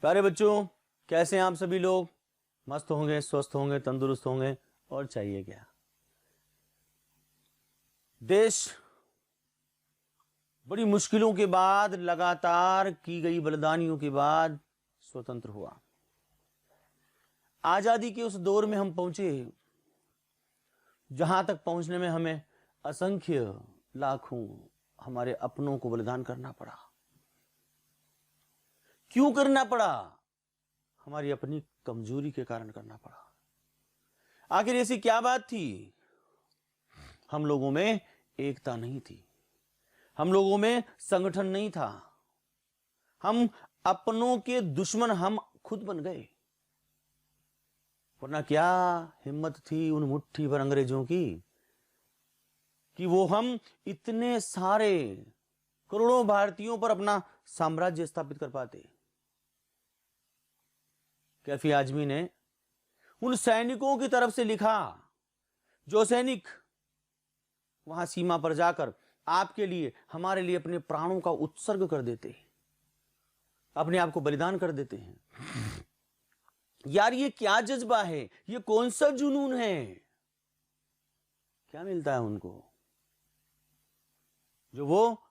प्यारे बच्चों, कैसे हैं आप सभी लोग? मस्त होंगे, स्वस्थ होंगे, तंदुरुस्त होंगे, और चाहिए क्या। देश बड़ी मुश्किलों के बाद, लगातार की गई बलिदानियों के बाद स्वतंत्र हुआ। आजादी के उस दौर में हम पहुंचे जहां तक पहुंचने में हमें असंख्य लाखों हमारे अपनों को बलिदान करना पड़ा। क्यों करना पड़ा? हमारी अपनी कमजोरी के कारण करना पड़ा। आखिर ऐसी क्या बात थी? हम लोगों में एकता नहीं थी, हम लोगों में संगठन नहीं था, हम अपनों के दुश्मन हम खुद बन गए। वरना क्या हिम्मत थी उन मुट्ठी भर अंग्रेजों की कि वो हम इतने सारे करोड़ों भारतीयों पर अपना साम्राज्य स्थापित कर पाते। कैफी आजमी ने उन सैनिकों की तरफ से लिखा, जो सैनिक वहां सीमा पर जाकर आपके लिए, हमारे लिए अपने प्राणों का उत्सर्ग कर देते, अपने आप को बलिदान कर देते हैं। यार ये क्या जज्बा है, ये कौन सा जुनून है? क्या मिलता है उनको जो वो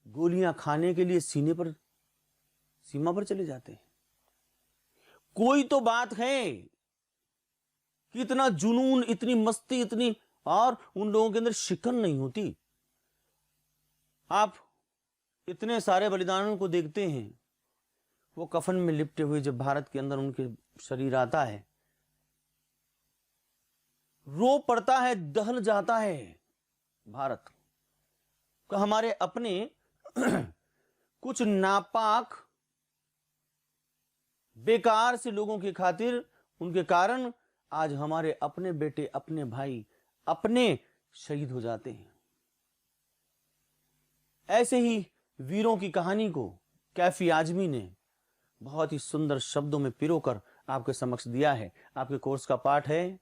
गोलियां खाने के लिए सीमा पर चले जाते हैं? कोई तो बात है कि इतना जुनून, इतनी मस्ती, इतनी, और उन लोगों के अंदर शिकन नहीं होती। आप इतने सारे बलिदानों को देखते हैं, वो कफन में लिपटे हुए जब भारत के अंदर उनके शरीर आता है, रो पड़ता है, दहल जाता है भारत का। हमारे अपने कुछ नापाक बेकार से लोगों की खातिर, उनके कारण आज हमारे अपने बेटे, अपने भाई, अपने शहीद हो जाते हैं। ऐसे ही वीरों की कहानी को कैफी आजमी ने बहुत ही सुंदर शब्दों में पिरोकर आपके समक्ष दिया है। आपके कोर्स का पाठ है,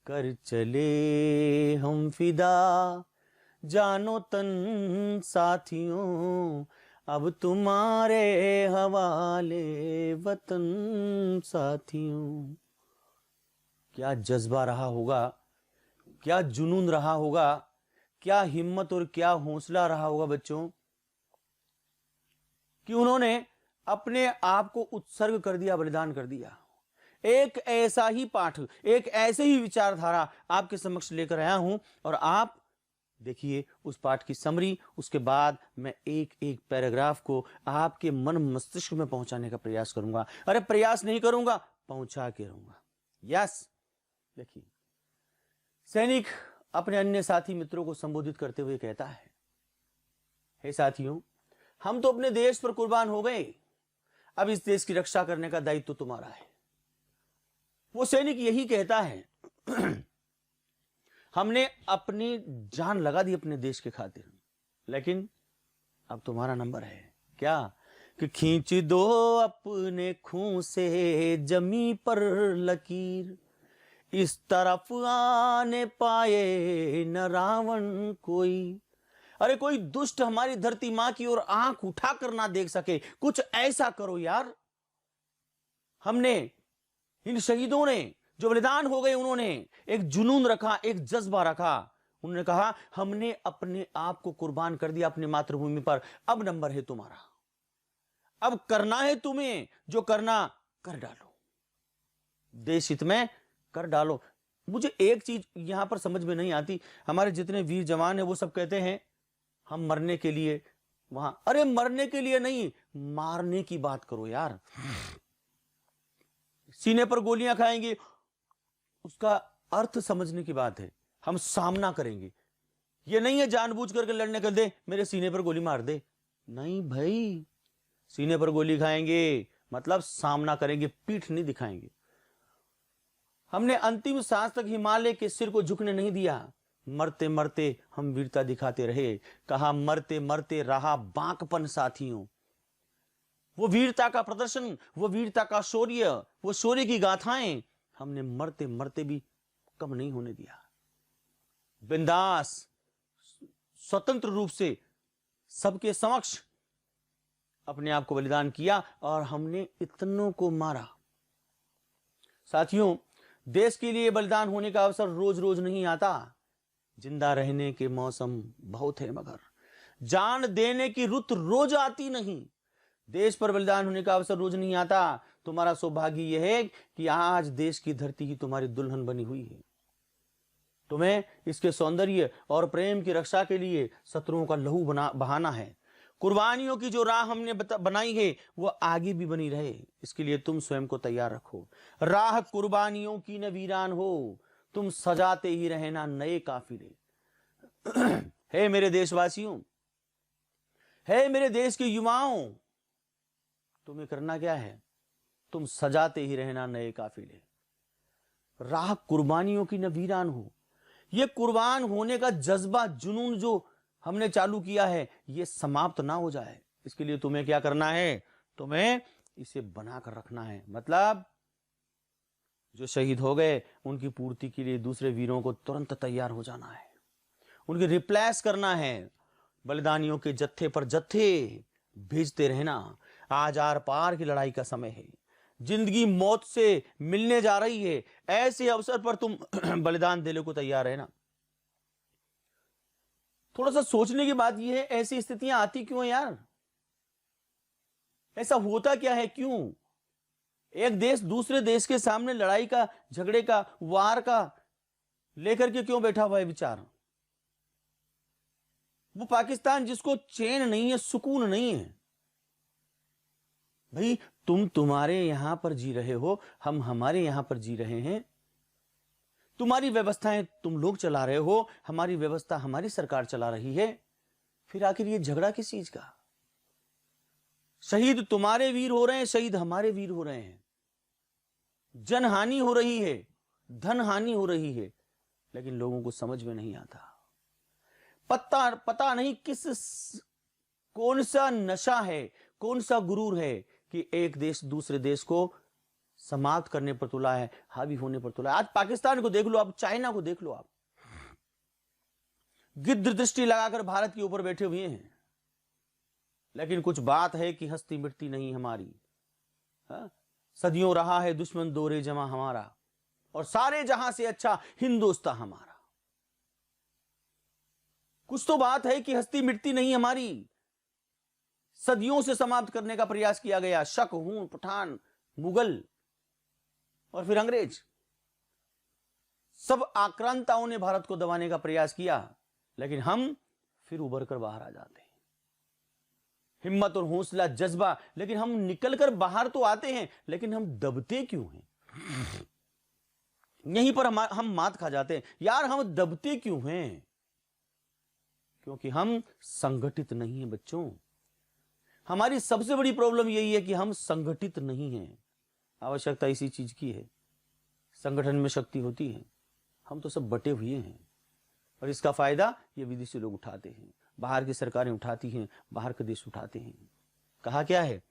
कर चले हम फिदा जानो तन साथियों, अब तुम्हारे हवाले वतन साथियों। क्या जज्बा रहा होगा, क्या जुनून रहा होगा, क्या हिम्मत और क्या हौसला रहा होगा बच्चों, कि उन्होंने अपने आप को उत्सर्ग कर दिया, बलिदान कर दिया। एक ऐसा ही पाठ, एक ऐसे ही विचारधारा आपके समक्ष लेकर आया हूं, और आप देखिए उस पाठ की समरी। उसके बाद मैं एक एक पैराग्राफ को आपके मन मस्तिष्क में पहुंचाने का प्रयास करूंगा। अरे प्रयास नहीं करूंगा, पहुंचा के रहूंगा। यस, देखिए, सैनिक अपने अन्य साथी मित्रों को संबोधित करते हुए कहता है, हे साथियों, हम तो अपने देश पर कुर्बान हो गए, अब इस देश की रक्षा करने का दायित्व तुम्हारा है। वो सैनिक यही कहता है, हमने अपनी जान लगा दी अपने देश के खातिर, लेकिन अब तुम्हारा नंबर है। क्या? कि खींच दो अपने खून से जमी पर लकीर, इस तरफ आने पाए न रावण कोई। अरे कोई दुष्ट हमारी धरती मां की ओर आंख उठाकर ना देख सके, कुछ ऐसा करो यार। हमने, इन शहीदों ने जो बलिदान हो गए, उन्होंने एक जुनून रखा, एक जज्बा रखा। उन्होंने कहा, हमने अपने आप को कुर्बान कर दिया अपनी मातृभूमि पर, अब नंबर है तुम्हारा, अब करना है तुम्हें, जो करना कर डालो, देश हित में कर डालो। मुझे एक चीज यहां पर समझ में नहीं आती, हमारे जितने वीर जवान हैं वो सब कहते हैं हम मरने के लिए वहां। अरे मरने के लिए नहीं, मारने की बात करो यार। सीने पर गोलियां खाएंगे, उसका अर्थ समझने की बात है। हम सामना करेंगे, ये नहीं है जानबूझ करके लड़ने कर दे, मेरे सीने पर गोली मार दे। नहीं भाई, सीने पर गोली खाएंगे मतलब सामना करेंगे, पीठ नहीं दिखाएंगे। हमने अंतिम सांस तक हिमालय के सिर को झुकने नहीं दिया। मरते मरते हम वीरता दिखाते रहे। कहा मरते मरते रहा बांकपन साथियों। वो वीरता का प्रदर्शन, वो वीरता का शौर्य, वो शौर्य की गाथाएं हमने मरते मरते भी कम नहीं होने दिया। बिंदास स्वतंत्र रूप से सबके समक्ष अपने आप को बलिदान किया और हमने इतनों को मारा। साथियों, देश के लिए बलिदान होने का अवसर रोज रोज नहीं आता। जिंदा रहने के मौसम बहुत है, मगर जान देने की रुत रोज आती नहीं। देश पर बलिदान होने का अवसर रोज नहीं आता। तुम्हारा सौभाग्य यह है कि आज देश की धरती ही तुम्हारी दुल्हन बनी हुई है। तुम्हें इसके सौंदर्य और प्रेम की रक्षा के लिए शत्रुओं का लहू बहाना है। कुर्बानियों की जो राह हमने बनाई है वो आगे भी बनी रहे, इसके लिए तुम स्वयं को तैयार रखो। राह कुर्बानियों की न वीरान हो, तुम सजाते ही रहना नए काफिले। हे मेरे देशवासियों, हे मेरे देश के युवाओं, तुम्हें करना क्या है? तुम सजाते ही रहना नए काफिले। राह कुर्बानियों की न वीरान हो, ये कुर्बान होने का जज्बा, जुनून जो हमने चालू किया है, ये समाप्त ना हो जाए, इसके लिए तुम्हें क्या करना है? तुम्हें इसे बनाकर रखना है। मतलब जो शहीद हो गए उनकी पूर्ति के लिए दूसरे वीरों को तुरंत तैयार हो जाना है, उनकी रिप्लेस करना है। बलिदानियों के जत्थे पर जत्थे भेजते रहना। आज आर पार की लड़ाई का समय है। जिंदगी मौत से मिलने जा रही है। ऐसे अवसर पर तुम बलिदान देने को तैयार रहना। थोड़ा सा सोचने की बात यह है, ऐसी स्थितियां आती क्यों है यार? ऐसा होता क्या है? क्यों एक देश दूसरे देश के सामने लड़ाई का, झगड़े का, वार का लेकर के क्यों बैठा हुआ है विचार? वो पाकिस्तान जिसको चैन नहीं है, सुकून नहीं है। भाई तुम तुम्हारे यहां पर जी रहे हो, हम हमारे यहां पर जी रहे हैं। तुम्हारी व्यवस्थाएं तुम लोग चला रहे हो, हमारी व्यवस्था हमारी सरकार चला रही है। फिर आखिर ये झगड़ा किस चीज का? शहीद तुम्हारे वीर हो रहे हैं, शहीद हमारे वीर हो रहे हैं। जन हानि हो रही है, धन हानि हो रही है, लेकिन लोगों को समझ में नहीं आता। पता नहीं कौन सा नशा है, कौन सा गुरूर है कि एक देश दूसरे देश को समाप्त करने पर तुला है, हावी होने पर तुला है। आज पाकिस्तान को देख लो आप, चाइना को देख लो आप, गिद्ध दृष्टि लगाकर भारत के ऊपर बैठे हुए हैं। लेकिन कुछ बात है कि हस्ती मिटती नहीं हमारी। सदियों रहा है दुश्मन दोरे जमा हमारा, और सारे जहां से अच्छा हिंदुस्तान हमारा। कुछ तो बात है कि हस्ती मिटती नहीं हमारी। सदियों से समाप्त करने का प्रयास किया गया। शक, हून, पठान, मुगल और फिर अंग्रेज, सब आक्रांताओं ने भारत को दबाने का प्रयास किया, लेकिन हम फिर उभर कर बाहर आ जाते हैं। हिम्मत और हौसला, जज्बा, लेकिन हम निकलकर बाहर तो आते हैं, लेकिन हम दबते क्यों हैं? यहीं पर हम मात खा जाते हैं। यार हम दबते क्यों हैं? क्योंकि हम संगठित नहीं हैं बच्चों। हमारी सबसे बड़ी प्रॉब्लम यही है कि हम संगठित नहीं हैं। आवश्यकता इसी चीज की है। संगठन में शक्ति होती है, हम तो सब बटे हुए हैं, और इसका फायदा ये विदेशी लोग उठाते हैं, बाहर की सरकारें उठाती हैं, बाहर के देश उठाते हैं। कहा क्या है?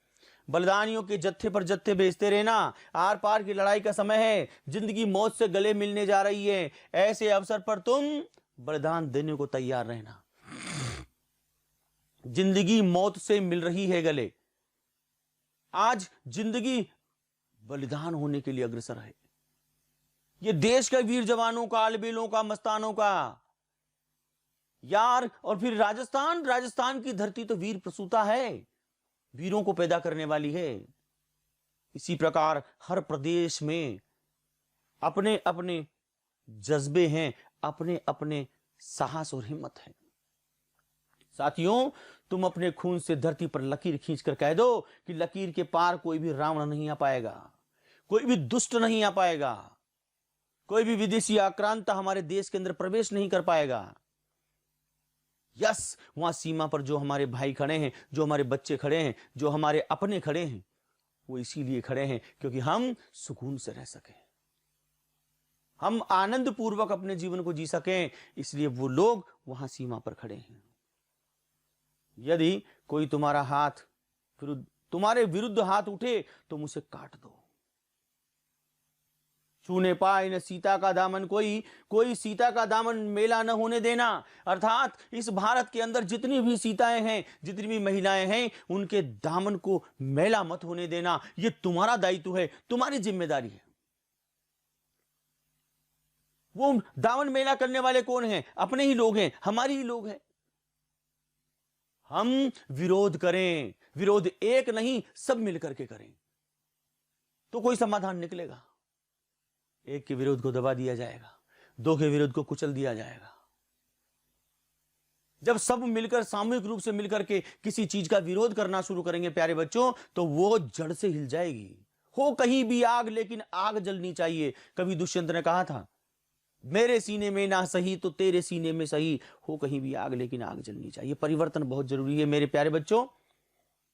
बलिदानियों के जत्थे पर जत्थे भेजते रहना। आर पार की लड़ाई का समय है। जिंदगी मौत से गले मिलने जा रही है। ऐसे अवसर पर तुम बलिदान देने को तैयार रहना। जिंदगी मौत से मिल रही है गले। आज जिंदगी बलिदान होने के लिए अग्रसर है। ये देश के वीर जवानों का, अलबेलों का, मस्तानों का यार। और फिर राजस्थान की धरती तो वीर प्रसूता है, वीरों को पैदा करने वाली है। इसी प्रकार हर प्रदेश में अपने अपने जज्बे हैं, अपने अपने साहस और हिम्मत है। साथियों, तुम अपने खून से धरती पर लकीर खींचकर कह दो कि लकीर के पार कोई भी रावण नहीं आ पाएगा, कोई भी दुष्ट नहीं आ पाएगा, कोई भी विदेशी आक्रांता हमारे देश के अंदर प्रवेश नहीं कर पाएगा। यस, वहां सीमा पर जो हमारे भाई खड़े हैं, जो हमारे बच्चे खड़े हैं, जो हमारे अपने खड़े हैं, वो इसीलिए खड़े हैं क्योंकि हम सुकून से रह सकें, हम आनंद पूर्वक अपने जीवन को जी सकें। इसलिए वो लोग वहां सीमा पर खड़े हैं। यदि कोई तुम्हारे विरुद्ध हाथ उठे तो मुझे काट दो। छूने पाए न सीता का दामन कोई, कोई सीता का दामन मेला न होने देना। अर्थात इस भारत के अंदर जितनी भी सीताएं हैं, जितनी भी महिलाएं हैं, उनके दामन को मेला मत होने देना। यह तुम्हारा दायित्व है, तुम्हारी जिम्मेदारी है। वो दामन मेला करने वाले कौन हैं? अपने ही लोग हैं, हमारी ही लोग हैं। हम विरोध करें, विरोध एक नहीं सब मिलकर के करें तो कोई समाधान निकलेगा। एक के विरोध को दबा दिया जाएगा, दो के विरोध को कुचल दिया जाएगा। जब सब मिलकर सामूहिक रूप से मिलकर के किसी चीज का विरोध करना शुरू करेंगे प्यारे बच्चों, तो वो जड़ से हिल जाएगी। हो कहीं भी आग, लेकिन आग जलनी चाहिए। कभी दुष्यंत ने कहा था, मेरे सीने में ना सही तो तेरे सीने में सही, हो कहीं भी आग लेकिन आग जलनी चाहिए। परिवर्तन बहुत जरूरी है मेरे प्यारे बच्चों।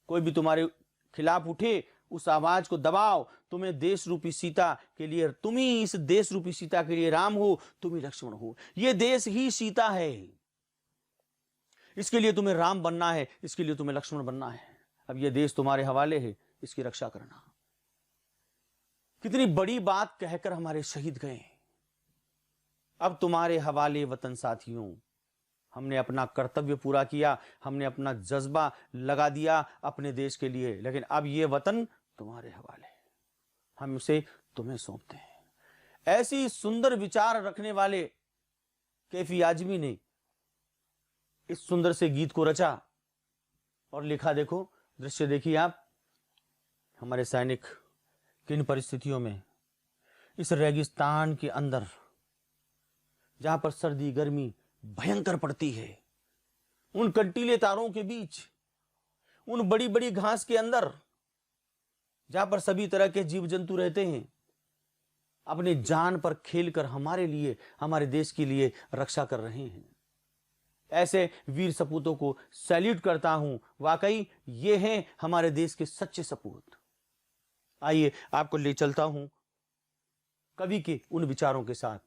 कोई भी तुम्हारे खिलाफ उठे, उस आवाज को दबाओ। तुम्हें देश रूपी सीता के लिए, तुम ही इस देश रूपी सीता के लिए राम हो, तुम ही लक्ष्मण हो। यह देश ही सीता है, इसके लिए तुम्हें राम बनना है, इसके लिए तुम्हें लक्ष्मण बनना है। अब यह देश तुम्हारे हवाले है, इसकी रक्षा करना। कितनी बड़ी बात कहकर हमारे शहीद गए। अब तुम्हारे हवाले वतन साथियों। हमने अपना कर्तव्य पूरा किया, हमने अपना जज्बा लगा दिया अपने देश के लिए, लेकिन अब यह वतन तुम्हारे हवाले, हम उसे तुम्हें सौंपते हैं। ऐसी सुंदर विचार रखने वाले कैफी आजमी ने इस सुंदर से गीत को रचा और लिखा। देखो दृश्य देखिए आप, हमारे सैनिक किन परिस्थितियों में, इस रेगिस्तान के अंदर जहां पर सर्दी गर्मी भयंकर पड़ती है, उन कंटीले तारों के बीच, उन बड़ी बड़ी घास के अंदर जहां पर सभी तरह के जीव जंतु रहते हैं, अपने जान पर खेलकर हमारे लिए, हमारे देश के लिए रक्षा कर रहे हैं। ऐसे वीर सपूतों को सैल्यूट करता हूं। वाकई ये हैं हमारे देश के सच्चे सपूत। आइए आपको ले चलता हूं कवि के उन विचारों के साथ।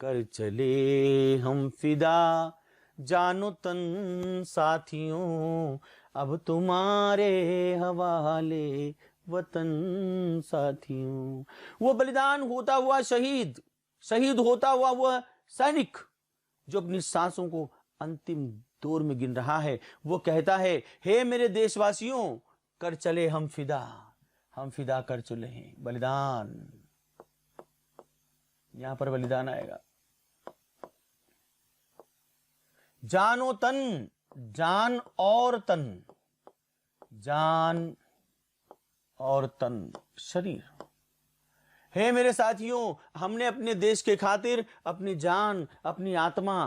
कर चले हम फिदा जानो तन साथियों, अब तुम्हारे हवाले वतन साथियों। वो बलिदान होता हुआ शहीद, शहीद होता हुआ वह सैनिक जो अपनी सांसों को अंतिम दौर में गिन रहा है, वो कहता है, हे मेरे देशवासियों, कर चले हम फिदा कर चले हैं। बलिदान, यहां पर बलिदान आएगा। जानो तन, जान और तन, जान और तन शरीर। हे मेरे साथियों, हमने अपने देश के खातिर अपनी जान, अपनी आत्मा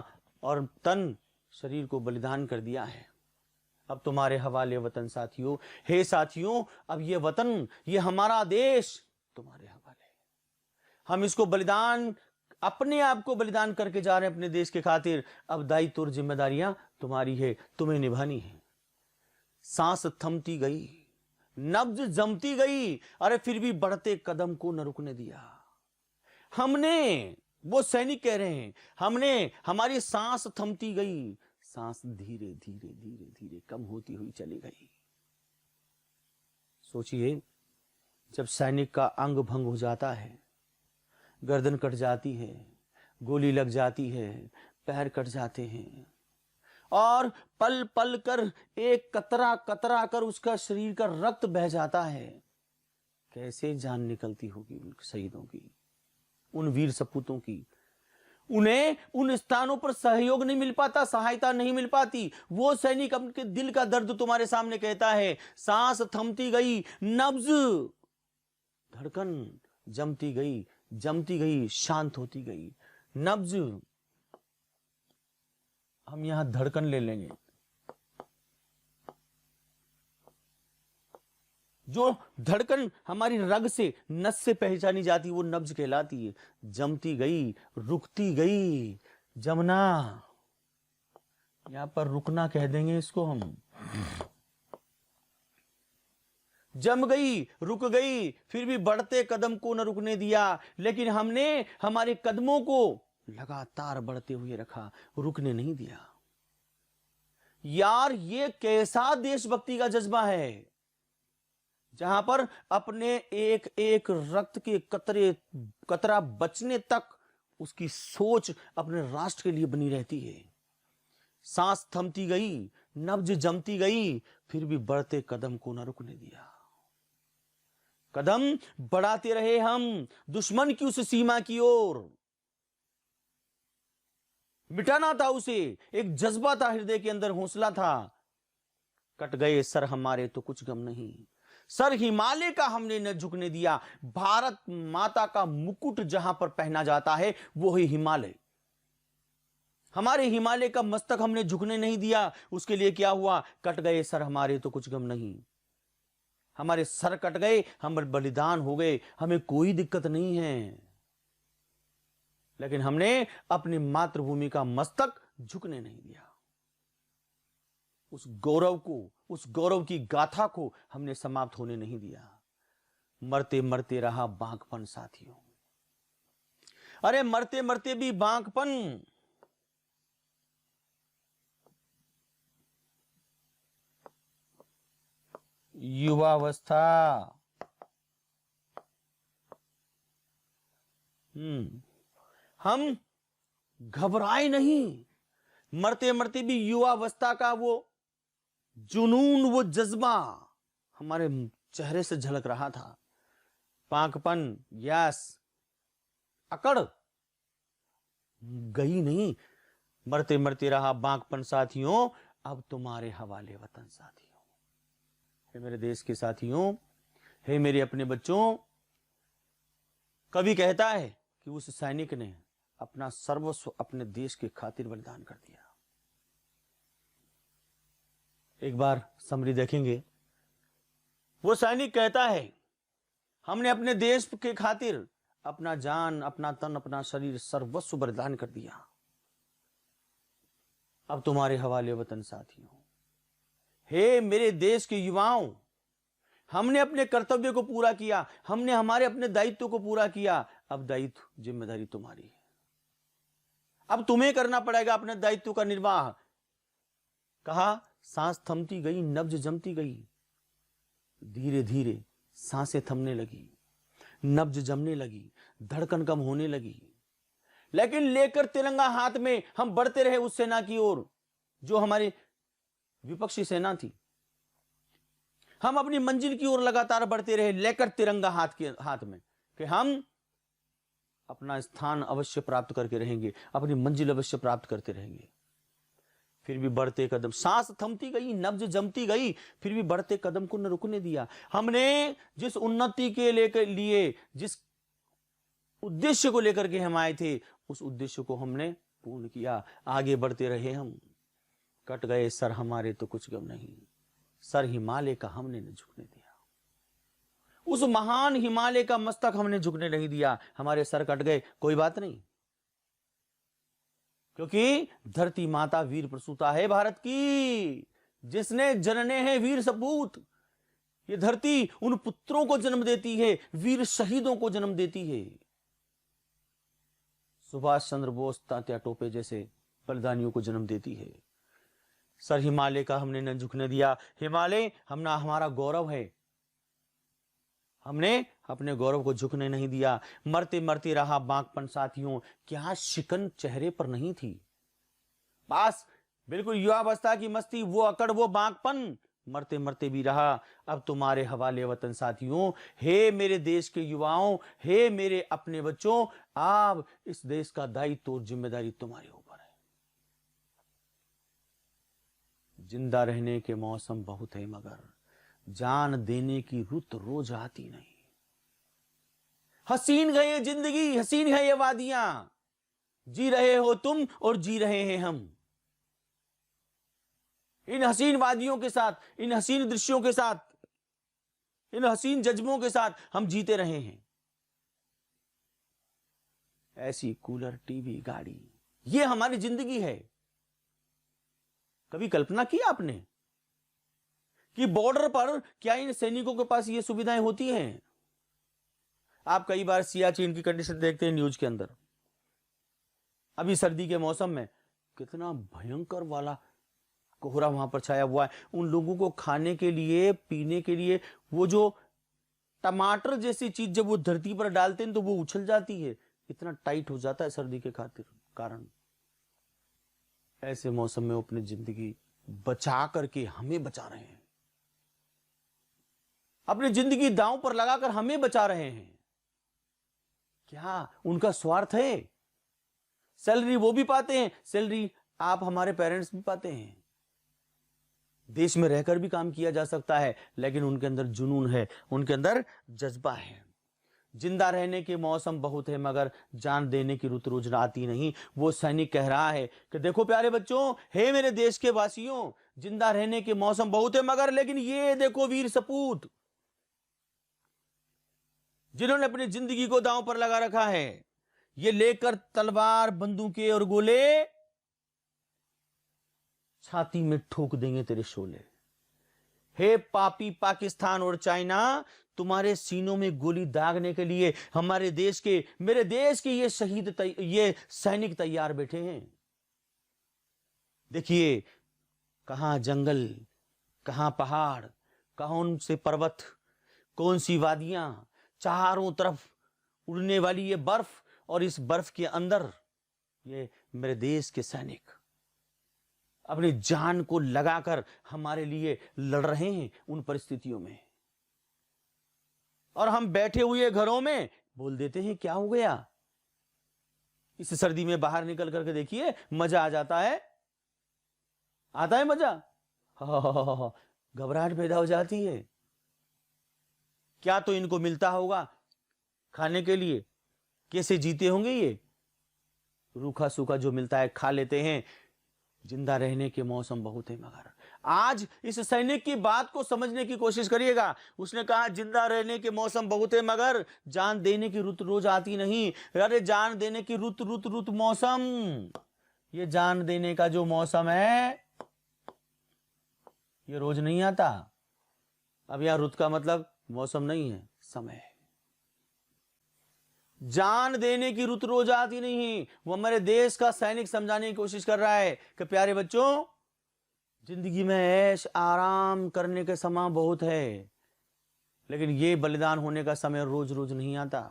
और तन, शरीर को बलिदान कर दिया है। अब तुम्हारे हवाले वतन साथियों। हे साथियों, अब ये वतन, ये हमारा देश तुम्हारे हवाले है। हम इसको बलिदान, अपने आप को बलिदान करके जा रहे हैं अपने देश के खातिर। अब दायित्व और जिम्मेदारियां तुम्हारी है, तुम्हें निभानी है। सांस थमती गई, नब्ज जमती गई, अरे फिर भी बढ़ते कदम को न रुकने दिया। हमने, वो सैनिक कह रहे हैं, हमने, हमारी सांस थमती गई, सांस धीरे धीरे धीरे धीरे कम होती हुई चली गई। सोचिए, जब सैनिक का अंग भंग हो जाता है, गर्दन कट जाती है, गोली लग जाती है, पैर कट जाते हैं और पल पल कर एक कतरा कतरा कर उसका शरीर का रक्त बह जाता है, कैसे जान निकलती होगी उन शहीदों की, उन वीर सपूतों की। उन्हें उन स्थानों पर सहयोग नहीं मिल पाता, सहायता नहीं मिल पाती। वो सैनिक अपने दिल का दर्द तुम्हारे सामने कहता है। सांस थमती गई, नब्ज, धड़कन जमती गई, शांत होती गई। नब्ज, हम यहां धड़कन ले लेंगे। जो धड़कन हमारी रग से, नस से पहचानी जाती, वो नब्ज कहलाती है। जमती गई, रुकती गई, जमना, यहां पर रुकना कह देंगे इसको हम। जम गई, रुक गई, फिर भी बढ़ते कदम को न रुकने दिया, लेकिन हमने हमारे कदमों को लगातार बढ़ते हुए रखा, रुकने नहीं दिया। यार, ये कैसा देशभक्ति का जज्बा है, जहां पर अपने एक एक रक्त के कतरा बचने तक उसकी सोच अपने राष्ट्र के लिए बनी रहती है। सांस थमती गई, नब्ज जमती गई, फिर भी बढ़ते कदम को न रुकने दिया। कदम बढ़ाते रहे हम दुश्मन की उस सीमा की ओर। मिटाना था उसे, एक जज्बा था हृदय के अंदर, हौसला था। कट गए सर हमारे तो कुछ गम नहीं, सर हिमालय का हमने न झुकने दिया। भारत माता का मुकुट जहां पर पहना जाता है वो है हिमालय। हमारे हिमालय का मस्तक हमने झुकने नहीं दिया। उसके लिए क्या हुआ? कट गए सर हमारे तो कुछ गम नहीं। हमारे सर कट गए, हम बलिदान हो गए, हमें कोई दिक्कत नहीं है, लेकिन हमने अपनी मातृभूमि का मस्तक झुकने नहीं दिया। उस गौरव को, उस गौरव की गाथा को हमने समाप्त होने नहीं दिया। मरते मरते रहा बांकपन साथियों। अरे मरते मरते भी बांकपन। युवावस्था। हम घबराए नहीं। मरते मरते भी युवावस्था का वो जुनून, वो जज्बा हमारे चेहरे से झलक रहा था। पाकपन, यस, अकड़ गई नहीं। मरते मरते रहा बांकपन साथियों, अब तुम्हारे हवाले वतन साथियों। हे मेरे देश के साथियों, हे मेरे अपने बच्चों, कवि कहता है कि उस सैनिक ने अपना सर्वस्व अपने देश के खातिर बलिदान कर दिया। एक बार समरी देखेंगे। वो सैनिक कहता है, हमने अपने देश के खातिर अपना जान, अपना तन, अपना शरीर, सर्वस्व बलिदान कर दिया। अब तुम्हारे हवाले वतन साथियों। हे मेरे देश के युवाओं, हमने अपने कर्तव्य को पूरा किया, हमने हमारे अपने दायित्व को पूरा किया। अब दायित्व, जिम्मेदारी तुम्हारी है। अब तुम्हें करना पड़ेगा अपने दायित्व का निर्वाह। कहा, सांस थमती गई, नब्ज जमती गई। धीरे धीरे सांसें थमने लगी, नब्ज जमने लगी, धड़कन कम होने लगी। लेकिन लेकर तिरंगा हाथ में हम बढ़ते रहे उस सेना की ओर जो हमारी विपक्षी सेना थी। हम अपनी मंजिल की ओर लगातार बढ़ते रहे, लेकर तिरंगा हाथ में, कि हम अपना स्थान अवश्य प्राप्त करके रहेंगे, अपनी मंजिल अवश्य प्राप्त करते रहेंगे। फिर भी बढ़ते कदम, सांस थमती गई, नब्ज जमती गई, फिर भी बढ़ते कदम को न रुकने दिया। हमने जिस उन्नति के लिए, जिस उद्देश्य को लेकर के हम आए थे, उस उद्देश्य को हमने पूर्ण किया। आगे बढ़ते रहे हम। कट गए सर हमारे तो कुछ गम नहीं, सर हिमालय का हमने न झुकने दिया। उस महान हिमालय का मस्तक हमने झुकने नहीं दिया। हमारे सर कट गए, कोई बात नहीं, क्योंकि धरती माता वीर प्रसूता है भारत की, जिसने जनने हैं वीर सपूत। ये धरती उन पुत्रों को जन्म देती है, वीर शहीदों को जन्म देती है। सुभाष चंद्र बोस, तात्या टोपे जैसे बलिदानियों को जन्म देती है। सर हिमालय का हमने न झुकने दिया। हिमालय हमारा गौरव है, हमने अपने गौरव को झुकने नहीं दिया। मरते मरते रहा बांकपन साथियों। क्या शिकन चेहरे पर नहीं थी? बस बिल्कुल युवावस्था की मस्ती, वो अकड़, वो बांकपन। मरते मरते भी रहा। अब तुम्हारे हवाले वतन साथियों। हे मेरे देश के युवाओं, हे मेरे अपने बच्चों, अब इस देश का दायित्व और जिम्मेदारी तुम्हारे ऊपर है। जिंदा रहने के मौसम बहुत है, मगर जान देने की रुत रोज आती नहीं। हसीन है ये जिंदगी, हसीन है ये वादियां, जी रहे हो तुम और जी रहे हैं हम। इन हसीन वादियों के साथ, इन हसीन दृश्यों के साथ, इन हसीन जज्बों के साथ हम जीते रहे हैं। ऐसी कूलर, टीवी, गाड़ी, ये हमारी जिंदगी है। कभी कल्पना की आपने कि बॉर्डर पर क्या इन सैनिकों के पास ये सुविधाएं होती हैं? आप कई बार सियाचिन की कंडीशन देखते हैं न्यूज के अंदर। अभी सर्दी के मौसम में कितना भयंकर वाला कोहरा वहां पर छाया हुआ है। उन लोगों को खाने के लिए, पीने के लिए वो जो टमाटर जैसी चीज जब वो धरती पर डालते हैं तो वो उछल जाती है, इतना टाइट हो जाता है सर्दी के खातिर कारण। ऐसे मौसम में वो अपनी जिंदगी बचा करके हमें बचा रहे हैं, अपनी जिंदगी दांव पर लगाकर हमें बचा रहे हैं। क्या उनका स्वार्थ है? सैलरी वो भी पाते हैं, सैलरी आप हमारे पेरेंट्स भी पाते हैं। देश में रहकर भी काम किया जा सकता है, लेकिन उनके अंदर जुनून है, उनके अंदर जज्बा है। जिंदा रहने के मौसम बहुत है मगर जान देने की रुत रोज आती नहीं। वो सैनिक कह रहा है कि देखो प्यारे बच्चों, हे मेरे देश के वासियों, जिंदा रहने के मौसम बहुत है मगर, लेकिन ये देखो वीर सपूत जिन्होंने अपनी जिंदगी को दांव पर लगा रखा है, ये लेकर तलवार, बंदूकें और गोले छाती में ठोक देंगे तेरे शोले। हे पापी पाकिस्तान और चाइना, तुम्हारे सीनों में गोली दागने के लिए हमारे देश के, मेरे देश के ये शहीद, ये सैनिक तैयार बैठे हैं। देखिए कहां जंगल, कहां पहाड़, कौन से पर्वत, कौन सी वादियां, चारों तरफ उड़ने वाली ये बर्फ, और इस बर्फ के अंदर ये मेरे देश के सैनिक अपनी जान को लगाकर हमारे लिए लड़ रहे हैं उन परिस्थितियों में। और हम बैठे हुए घरों में बोल देते हैं क्या हो गया। इस सर्दी में बाहर निकल करके देखिए, मजा आ जाता है, आता है मजा, घबराहट पैदा हो जाती है। क्या तो इनको मिलता होगा खाने के लिए, कैसे जीते होंगे ये, रूखा सूखा जो मिलता है खा लेते हैं। जिंदा रहने के मौसम बहुत है मगर। आज इस सैनिक की बात को समझने की कोशिश करिएगा। उसने कहा जिंदा रहने के मौसम बहुत है मगर जान देने की रुत रोज आती नहीं। अरे जान देने की रुत रुत रुत मौसम, ये जान देने का जो मौसम है ये रोज नहीं आता। अब यहां रुत का मतलब मौसम नहीं है, समय है। जान देने की रुत रोज आती नहीं। वो हमारे देश का सैनिक समझाने की कोशिश कर रहा है कि प्यारे बच्चों, जिंदगी में ऐश आराम करने के समय बहुत है, लेकिन ये बलिदान होने का समय रोज रोज नहीं आता।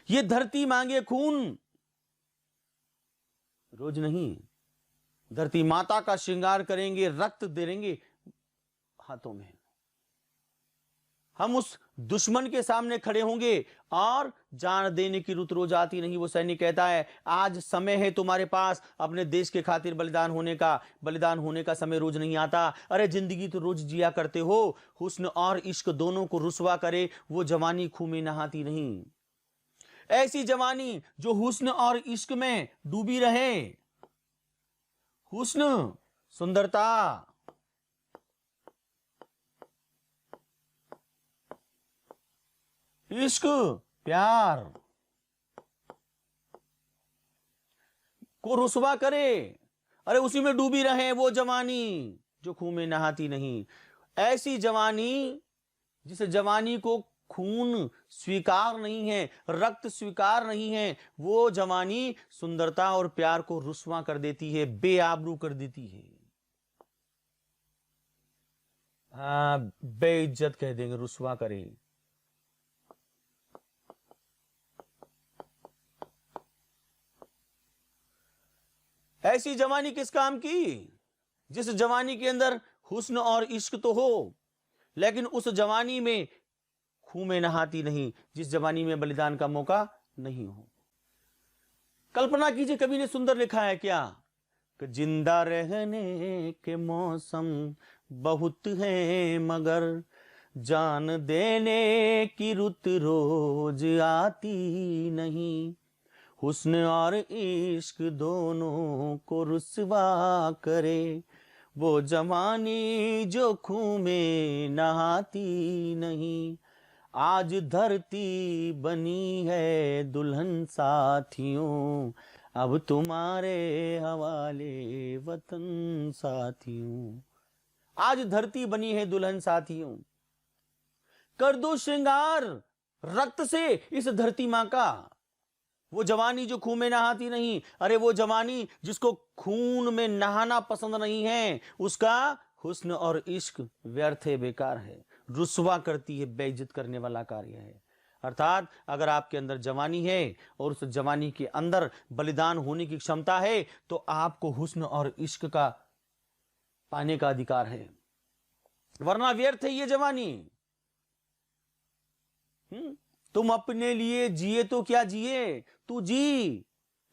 ये धरती मांगे खून, रोज नहीं। धरती माता का श्रृंगार करेंगे, रक्त देंगे हाथों में। हम उस दुश्मन के सामने खड़े होंगे और जान देने की रुत रोज आती नहीं। वो सैनिक कहता है आज समय है तुम्हारे पास अपने देश के खातिर बलिदान होने का। बलिदान होने का समय रोज नहीं आता। अरे जिंदगी तो रोज जिया करते हो। हुस्न और इश्क दोनों को रुसवा करे वो जवानी खून में नहाती नहीं। ऐसी जवानी जो हुस्न और इश्क में डूबी रहे। हुस्न सुंदरता, इश्क प्यार को रुसवा करे, अरे उसी में डूबी रहे वो जवानी जो खून में नहाती नहीं। ऐसी जवानी जिस जवानी को खून स्वीकार नहीं है, रक्त स्वीकार नहीं है, वो जवानी सुंदरता और प्यार को रुसवा कर देती है, बेआबरू कर देती है। बेइज्जत कह देंगे, रुसवा करे। ऐसी जवानी किस काम की जिस जवानी के अंदर हुस्न और इश्क तो हो, लेकिन उस जवानी में खून में नहाती नहीं, जिस जवानी में बलिदान का मौका नहीं हो। कल्पना कीजिए, कवि ने सुंदर लिखा है क्या कि जिंदा रहने के मौसम बहुत है मगर जान देने की रुत रोज आती नहीं। हुस्न और इश्क दोनों को रुसवा करे वो जवानी जो खून में नहाती नहीं। आज धरती बनी है दुल्हन साथियों, अब तुम्हारे हवाले वतन साथियों। आज धरती बनी है दुल्हन साथियों, कर दो श्रृंगार रक्त से इस धरती मां का। वो जवानी जो खून में नहाती नहीं, अरे वो जवानी जिसको खून में नहाना पसंद नहीं है, उसका हुस्न और इश्क व्यर्थ है, बेकार है, रुस्वा करती है, बेइज्जत करने वाला कार्य है। अर्थात अगर आपके अंदर जवानी है और उस जवानी के अंदर बलिदान होने की क्षमता है, तो आपको हुस्न और इश्क का पाने का अधिकार है, वरना व्यर्थ है ये जवानी। तुम अपने लिए जिए तो क्या जिए, तू जी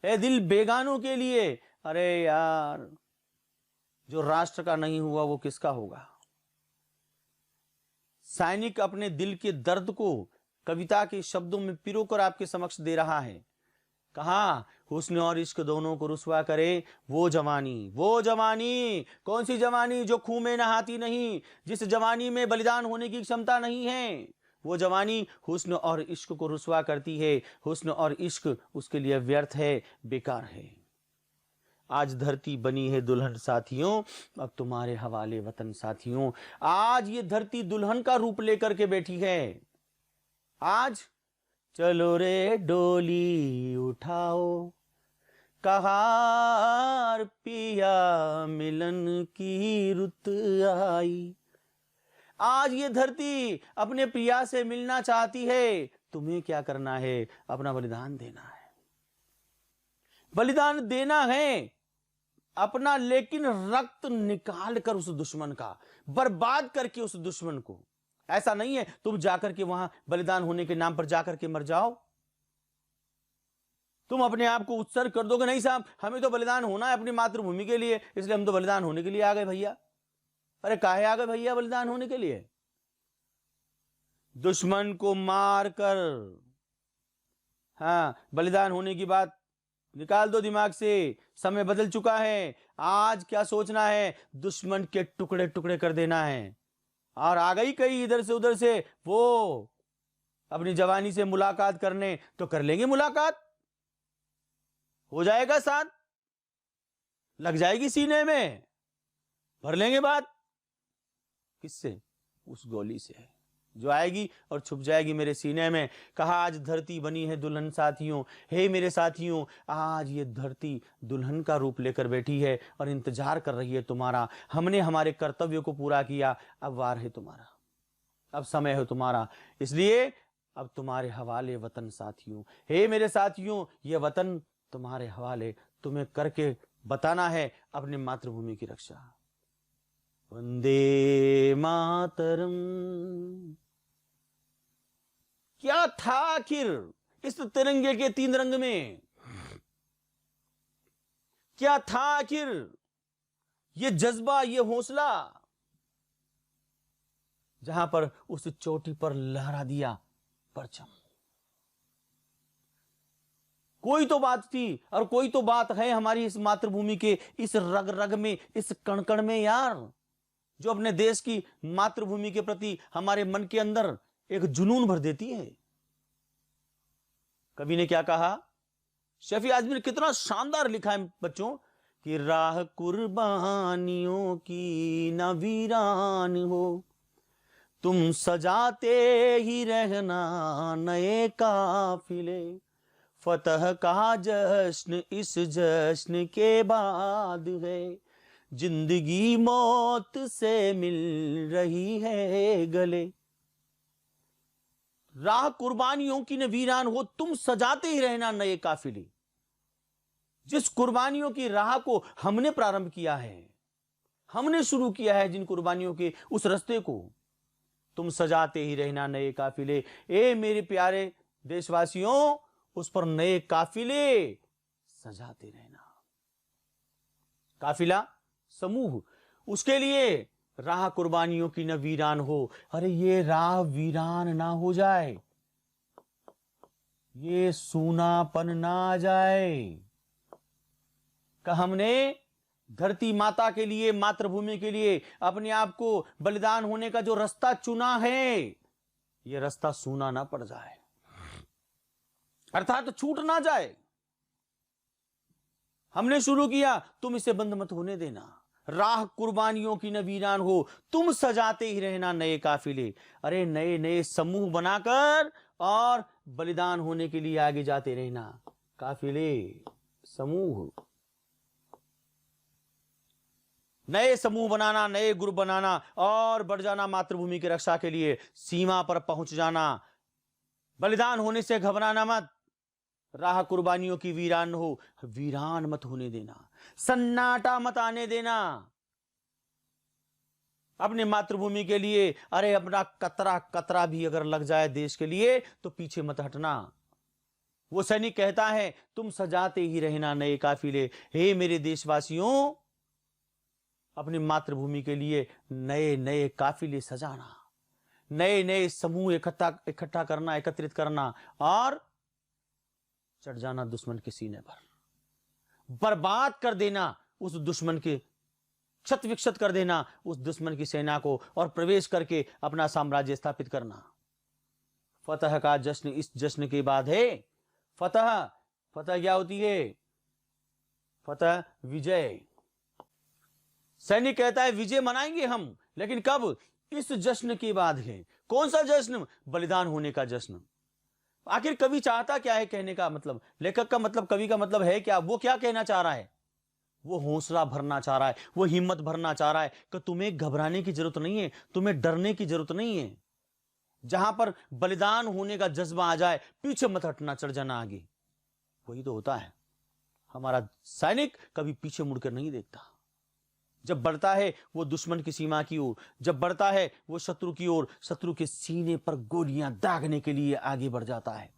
ए दिल बेगानों के लिए। अरे यार, जो राष्ट्र का नहीं हुआ वो किसका होगा। सैनिक अपने दिल के दर्द को कविता के शब्दों में पिरोकर आपके समक्ष दे रहा है। कहा, हुस्न और इश्क दोनों को रुस्वा करे वो जवानी। वो जवानी कौन सी जवानी? जो खून में नहाती नहीं, जिस जवानी में बलिदान होने की क्षमता नहीं है। वो जवानी हुस्न और इश्क को रुस्वा करती है। हुस्न और इश्क उसके लिए व्यर्थ है, बेकार है। आज धरती बनी है दुल्हन साथियों, अब तुम्हारे हवाले वतन साथियों। आज ये धरती दुल्हन का रूप लेकर के बैठी है। आज चलो रे डोली उठाओ, कहार पिया मिलन की रुत आई। आज ये धरती अपने प्रिया से मिलना चाहती है। तुम्हें क्या करना है? अपना बलिदान देना है। बलिदान देना है अपना, लेकिन रक्त निकाल कर उस दुश्मन का, बर्बाद करके उस दुश्मन को। ऐसा नहीं है तुम जाकर के वहां बलिदान होने के नाम पर जाकर के मर जाओ, तुम अपने आप को उत्सर्ग कर दोगे। नहीं साहब, हमें तो बलिदान होना है अपनी मातृभूमि के लिए, इसलिए हम तो बलिदान होने के लिए आ गए भैया। अरे काहे आ गए भैया बलिदान होने के लिए? दुश्मन को मार कर, हाँ, बलिदान होने की बात निकाल दो दिमाग से। समय बदल चुका है। आज क्या सोचना है? दुश्मन के टुकड़े टुकड़े कर देना है। और आ गई कई इधर से उधर से वो अपनी जवानी से मुलाकात करने, तो कर लेंगे मुलाकात, हो जाएगा साथ, लग जाएगी सीने में, भर लेंगे बात। किससे? उस गोली से जो आएगी और छुप जाएगी मेरे सीने में। कहा, आज धरती बनी है दुल्हन साथियों। हे मेरे साथियों, आज ये धरती दुल्हन का रूप लेकर बैठी है और इंतजार कर रही है तुम्हारा। हमने हमारे कर्तव्य को पूरा किया, अब वार है तुम्हारा, अब समय है तुम्हारा। इसलिए अब तुम्हारे हवाले वतन साथियों। हे मेरे साथियों, ये वतन तुम्हारे हवाले, तुम्हें करके बताना है अपनी मातृभूमि की रक्षा। वंदे मातरम। क्या था आखिर इस तिरंगे के 3 रंग में? क्या था आखिर ये जज्बा, ये हौसला, जहां पर उस चोटी पर लहरा दिया परचम? कोई तो बात थी और कोई तो बात है हमारी इस मातृभूमि के इस रग रग में, इस कण कण में यार, जो अपने देश की मातृभूमि के प्रति हमारे मन के अंदर एक जुनून भर देती है। कवि ने क्या कहा? शफी आजमी ने कितना शानदार लिखा है बच्चों, कि राह कुर्बानियों की न वीरान हो, तुम सजाते ही रहना नए काफिले, फतह का जश्न इस जश्न के बाद है, जिंदगी मौत से मिल रही है गले। राह कुर्बानियों की न वीरान हो, तुम सजाते ही रहना नए काफिले। जिस कुर्बानियों की राह को हमने प्रारंभ किया है, हमने शुरू किया है जिन कुर्बानियों के उस रास्ते को, तुम सजाते ही रहना नए काफिले। ए मेरे प्यारे देशवासियों, उस पर नए काफिले सजाते रहना। काफिला, समूह, उसके लिए राह कुर्बानियों की न वीरान हो। अरे ये राह वीरान ना हो जाए, ये सूनापन ना आ जाए। का हमने धरती माता के लिए, मातृभूमि के लिए अपने आप को बलिदान होने का जो रास्ता चुना है, ये रास्ता सूना ना पड़ जाए, अर्थात छूट ना जाए। हमने शुरू किया, तुम इसे बंद मत होने देना। राह कुर्बानियों की न वीरान हो, तुम सजाते ही रहना नए काफिले। अरे नए नए समूह बनाकर और बलिदान होने के लिए आगे जाते रहना। काफिले, समूह, नए समूह बनाना, नए ग्रुप बनाना और बढ़ जाना मातृभूमि की रक्षा के लिए, सीमा पर पहुंच जाना। बलिदान होने से घबराना मत, राह कुर्बानियों की वीरान हो, वीरान मत होने देना, सन्नाटा मत आने देना। अपने मातृभूमि के लिए अरे अपना कतरा कतरा भी अगर लग जाए देश के लिए तो पीछे मत हटना। वो सैनिक कहता है तुम सजाते ही रहना नए काफिले। हे मेरे देशवासियों, अपनी मातृभूमि के लिए नए नए काफिले सजाना, नए नए समूह इकट्ठा करना, एकत्रित करना और चढ़ जाना दुश्मन के सीने पर, बर्बाद कर देना उस दुश्मन के, क्षत विक्षत कर देना उस दुश्मन की सेना को और प्रवेश करके अपना साम्राज्य स्थापित करना। फतह का जश्न इस जश्न के बाद है। फतह, फतह क्या होती है? फतह विजय। सैनिक कहता है विजय मनाएंगे हम, लेकिन कब? इस जश्न के बाद है। कौन सा जश्न? बलिदान होने का जश्न। आखिर कवि चाहता क्या है कहने का मतलब, लेखक का मतलब, कवि का मतलब है क्या? वो क्या कहना चाह रहा है? वो हौसला भरना चाह रहा है, वो हिम्मत भरना चाह रहा है कि तुम्हें घबराने की जरूरत नहीं है, तुम्हें डरने की जरूरत नहीं है। जहां पर बलिदान होने का जज्बा आ जाए पीछे मत हटना, चढ़ जाना आगे। वही तो होता है। हमारा सैनिक कभी पीछे मुड़कर नहीं देखता। जब बढ़ता है वो दुश्मन की सीमा की ओर, जब बढ़ता है वो शत्रु की ओर, शत्रु के सीने पर गोलियां दागने के लिए आगे बढ़ जाता है।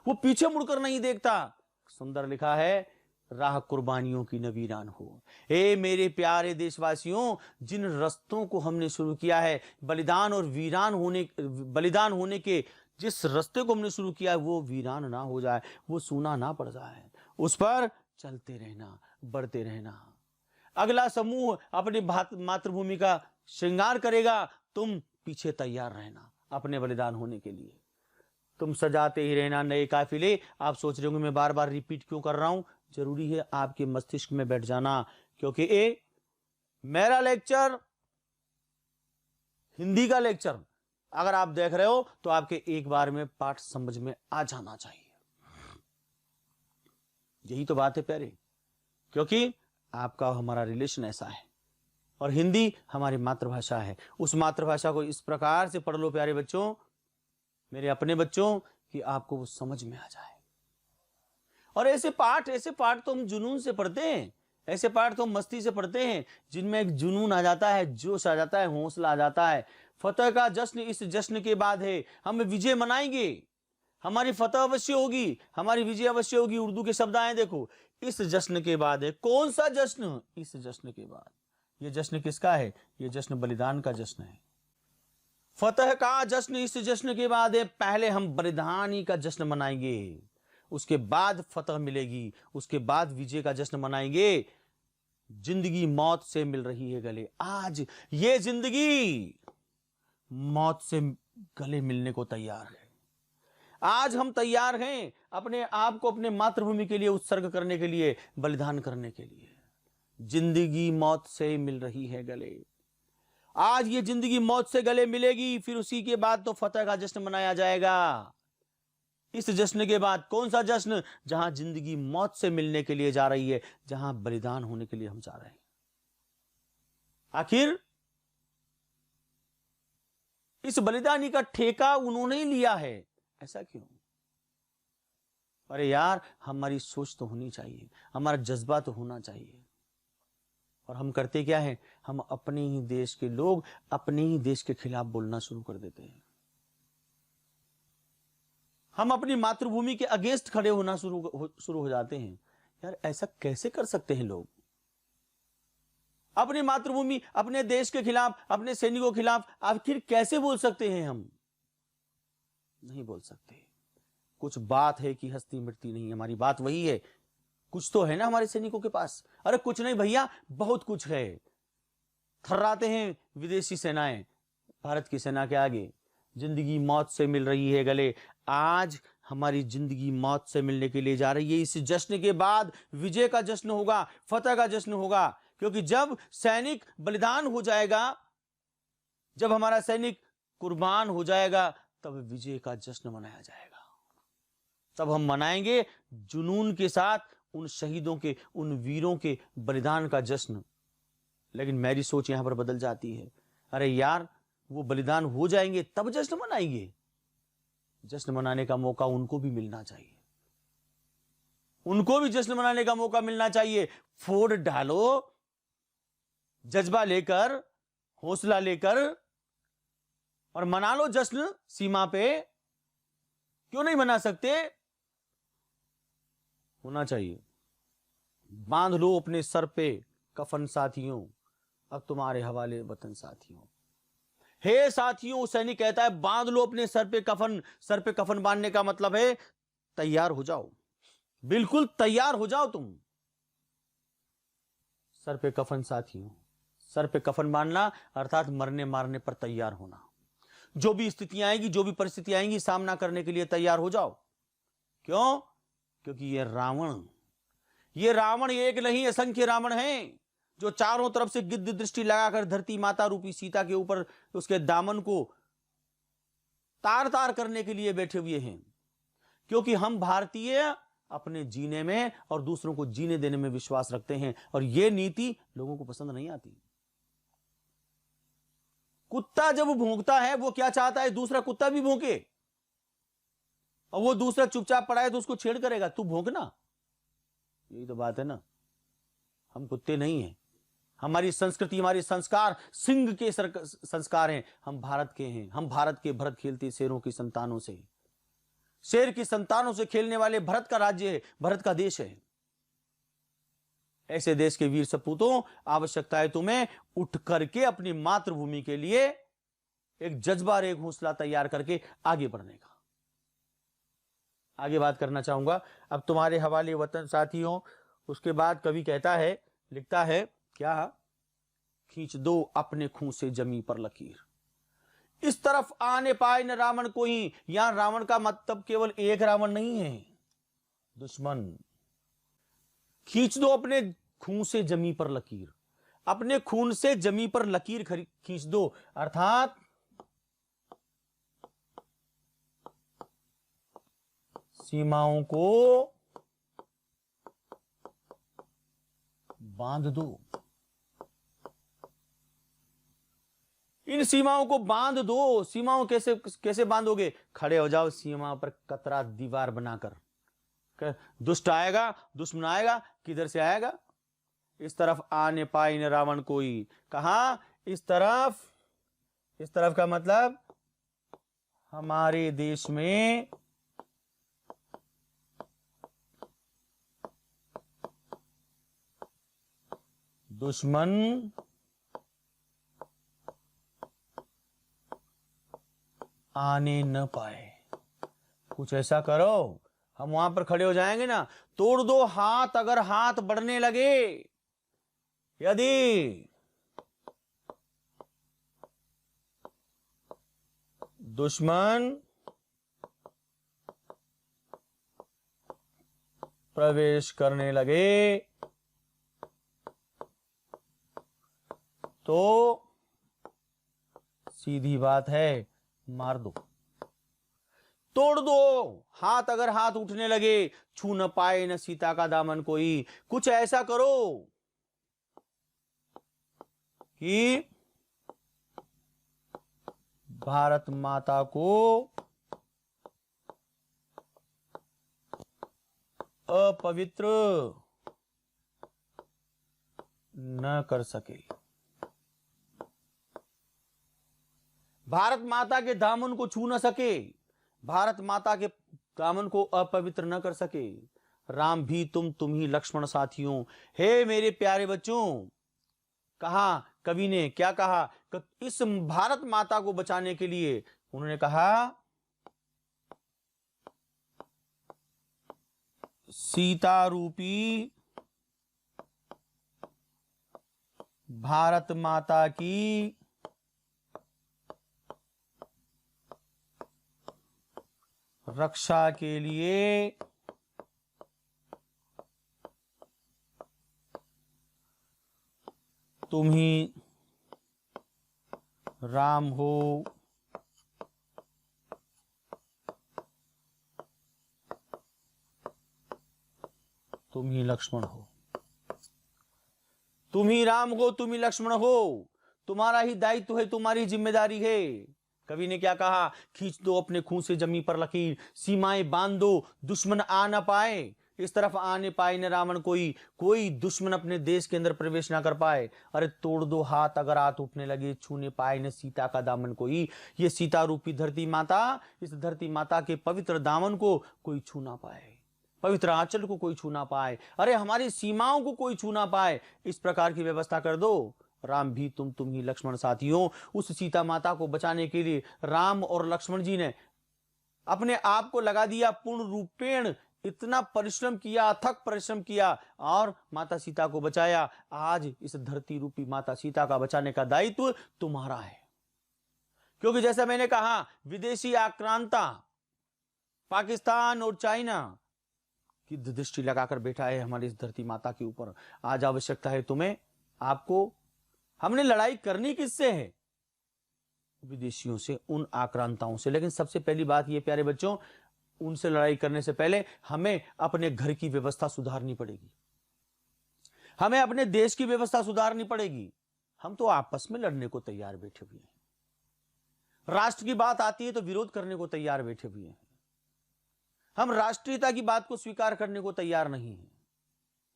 वो पीछे मुड़कर नहीं देखता। सुंदर लिखा है, राह कुर्बानियों की न वीरान हो। हे मेरे प्यारे देशवासियों, जिन रस्तों को हमने शुरू किया है, बलिदान होने के जिस रस्ते को हमने शुरू किया है वो वीरान ना हो जाए, वो सूना ना पड़ जाए, उस पर चलते रहना, बढ़ते रहना। अगला समूह अपनी मातृभूमि का श्रृंगार करेगा, तुम पीछे तैयार रहना अपने बलिदान होने के लिए। तुम सजाते ही रहना नए काफिले। आप सोच रहे होंगे मैं बार बार रिपीट क्यों कर रहा हूं? जरूरी है आपके मस्तिष्क में बैठ जाना, क्योंकि ये मेरा लेक्चर, हिंदी का लेक्चर अगर आप देख रहे हो तो आपके एक बार में पाठ समझ में आ जाना चाहिए। यही तो बात है प्यारे, क्योंकि आपका हमारा रिलेशन ऐसा है और हिंदी हमारी मातृभाषा है। उस मातृभाषा को इस प्रकार से पढ़ लो प्यारे बच्चों, मेरे अपने बच्चों, कि आपको वो समझ में आ जाए। और ऐसे पाठ तो हम जुनून से पढ़ते हैं, ऐसे पाठ तो हम मस्ती से पढ़ते हैं, जिनमें एक जुनून आ जाता है, जोश आ जाता है, हौसला आ जाता है। फतह का जश्न इस जश्न के बाद है। हम विजय मनाएंगे, हमारी फतह अवश्य होगी, हमारी विजय अवश्य होगी। उर्दू के शब्द आए देखो, इस जश्न के बाद है। कौन सा जश्न? इस जश्न के बाद। यह जश्न किसका है? यह जश्न बलिदान का जश्न है। फतह का जश्न इस जश्न के बाद है। पहले हम बलिदान ही का जश्न मनाएंगे, उसके बाद फतह मिलेगी, उसके बाद विजय का जश्न मनाएंगे। जिंदगी मौत से मिल रही है गले। आज ये जिंदगी मौत से गले मिलने को तैयार है। आज हम तैयार हैं अपने आप को अपने मातृभूमि के लिए उत्सर्ग करने के लिए, बलिदान करने के लिए। जिंदगी मौत से मिल रही है गले। आज ये जिंदगी मौत से गले मिलेगी, फिर उसी के बाद तो फतह का जश्न मनाया जाएगा। इस जश्न के बाद कौन सा जश्न? जहां जिंदगी मौत से मिलने के लिए जा रही है, जहां बलिदान होने के लिए हम जा रहे हैं। आखिर इस बलिदानी का ठेका उन्होंने ही लिया है, ऐसा क्यों? अरे यार, हमारी सोच तो होनी चाहिए, हमारा जज्बा तो होना चाहिए। और हम करते क्या है? हम अपने ही देश के लोग अपने ही देश के खिलाफ बोलना शुरू कर देते हैं। हम अपनी मातृभूमि के अगेंस्ट खड़े होना शुरू हो जाते हैं। यार ऐसा कैसे कर सकते हैं लोग? अपनी मातृभूमि, अपने देश के खिलाफ, अपने सैनिकों के खिलाफ आखिर कैसे बोल सकते हैं? हम नहीं बोल सकते। कुछ बात है कि हस्ती मिटती नहीं। हमारी बात वही है, कुछ तो है ना हमारे सैनिकों के पास। अरे कुछ नहीं भैया, बहुत कुछ है। थर्राते हैं विदेशी सेनाएं भारत की सेना के आगे। जिंदगी मौत से मिल रही है गले। आज हमारी जिंदगी मौत से मिलने के लिए जा रही है। इस जश्न के बाद विजय का जश्न होगा, फतह का जश्न होगा। क्योंकि जब सैनिक बलिदान हो जाएगा, जब हमारा सैनिक कुर्बान हो जाएगा, तब विजय का जश्न मनाया जाएगा। तब हम मनाएंगे जुनून के साथ उन शहीदों के, उन वीरों के बलिदान का जश्न। लेकिन मेरी सोच यहां पर बदल जाती है, अरे यार वो बलिदान हो जाएंगे तब जश्न मनाएंगे। जश्न मनाने का मौका उनको भी मिलना चाहिए, उनको भी जश्न मनाने का मौका मिलना चाहिए। फोड़ डालो जज्बा लेकर, हौसला लेकर, और मना लो जश्न सीमा पे। क्यों नहीं मना सकते? होना चाहिए। बांध लो अपने सर पे कफन साथियों, अब तुम्हारे हवाले वतन साथियों। हे साथियों, सैनिक कहता है बांध लो अपने सर पे कफन। सर पे कफन बांधने का मतलब है तैयार हो जाओ, बिल्कुल तैयार हो जाओ तुम। सर पे कफन साथियों, सर पे कफन बांधना अर्थात मरने मारने पर तैयार होना। जो भी स्थितियां आएंगी, जो भी परिस्थिति आएंगी, सामना करने के लिए तैयार हो जाओ। क्यों? क्योंकि ये रावण एक नहीं, असंख्य रावण हैं जो चारों तरफ से गिद्ध दृष्टि लगाकर धरती माता रूपी सीता के ऊपर उसके दामन को तार तार करने के लिए बैठे हुए हैं। क्योंकि हम भारतीय अपने जीने में और दूसरों को जीने देने में विश्वास रखते हैं, और यह नीति लोगों को पसंद नहीं आती। कुत्ता जब भौंकता है वो क्या चाहता है? दूसरा कुत्ता भी भौंके, और वो दूसरा चुपचाप पड़ा है तो उसको छेड़ करेगा, तू भौंकना। यही तो बात है ना। हम कुत्ते नहीं हैं, हमारी संस्कृति, हमारी संस्कार सिंह के संस्कार हैं। हम भारत के हैं, हम भारत के भरत खेलते शेरों की संतानों से, शेर की संतानों से खेलने वाले भरत का राज्य है, भरत का देश है। ऐसे देश के वीर सपूतों, आवश्यकता है तुम्हें उठ करके अपनी मातृभूमि के लिए एक जज्बा और एक हौसला तैयार करके आगे बढ़ने का। आगे बात करना चाहूंगा अब तुम्हारे हवाले वतन साथियों। उसके बाद कवि कहता है, लिखता है क्या? खींच दो अपने खून से जमी पर लकीर, इस तरफ आने पाए न रावण कोई। यहां रावण का मतलब केवल एक रावण नहीं है, दुश्मन। खींच दो अपने खून से जमी पर लकीर, अपने खून से जमी पर लकीर खींच दो, अर्थात सीमाओं को बांध दो। इन सीमाओं को बांध दो। सीमाओं कैसे कैसे बांधोगे? खड़े हो जाओ सीमा पर कतरा दीवार बनाकर। दुष्ट आएगा, दुश्मन आएगा, किधर से आएगा? इस तरफ आने पाए न रावण कोई। कहा? इस तरफ। इस तरफ का मतलब हमारे देश में दुश्मन आने न पाए। कुछ ऐसा करो, हम वहां पर खड़े हो जाएंगे ना। तोड़ दो हाथ अगर हाथ बढ़ने लगे। यदि दुश्मन प्रवेश करने लगे तो सीधी बात है, मार दो। तोड़ दो हाथ अगर हाथ उठने लगे। छू न पाए न सीता का दामन कोई। कुछ ऐसा करो कि भारत माता को अपवित्र न कर सके। भारत माता के दामन को छू न सके, भारत माता के दामन को अपवित्र न कर सके। राम भी तुम ही लक्ष्मण साथियों। हे मेरे प्यारे बच्चों, कहा कवि ने क्या कहा? इस भारत माता को बचाने के लिए उन्होंने कहा सीता रूपी भारत माता की रक्षा के लिए तुम ही राम हो, तुम ही लक्ष्मण हो, तुम ही राम हो, तुम ही लक्ष्मण हो, तुम्हारा ही दायित्व है, तुम्हारी जिम्मेदारी है। कवि ने क्या कहा, खींच दो अपने खून से जमी पर लकीर, सीमाएं बांध दो, दुश्मन आ ना पाए, इस तरफ आने पाए न रावण कोई, कोई दुश्मन अपने देश के अंदर प्रवेश ना कर पाए। अरे तोड़ दो हाथ अगर हाथ उठने लगे, छूने पाए न सीता का दामन कोई। ये सीता रूपी धरती माता, इस धरती माता के पवित्र दामन को कोई छू ना पाए, पवित्र आंचल को कोई छू ना पाए, अरे हमारी सीमाओं को कोई छू ना पाए, इस प्रकार की व्यवस्था कर दो। राम भी तुम ही लक्ष्मण साथियों। उस सीता माता को बचाने के लिए राम और लक्ष्मण जी ने अपने आप को लगा दिया पूर्ण रूपेण, इतना परिश्रम किया, अथक परिश्रम किया और माता सीता को बचाया। आज इस धरती रूपी माता सीता का बचाने का दायित्व तुम्हारा है, क्योंकि जैसा मैंने कहा, विदेशी आक्रांता पाकिस्तान और चाइना की दृष्टि लगाकर बैठा है हमारी इस धरती माता के ऊपर। आज आवश्यकता है तुम्हें, आपको। हमने लड़ाई करनी किससे है? विदेशियों से, उन आक्रांताओं से। लेकिन सबसे पहली बात ये प्यारे बच्चों, उनसे लड़ाई करने से पहले हमें अपने घर की व्यवस्था सुधारनी पड़ेगी, हमें अपने देश की व्यवस्था सुधारनी पड़ेगी। हम तो आपस में लड़ने को तैयार बैठे हुए हैं, राष्ट्र की बात आती है तो विरोध करने को तैयार बैठे हुए हैं। हम राष्ट्रीयता की बात को स्वीकार करने को तैयार नहीं है।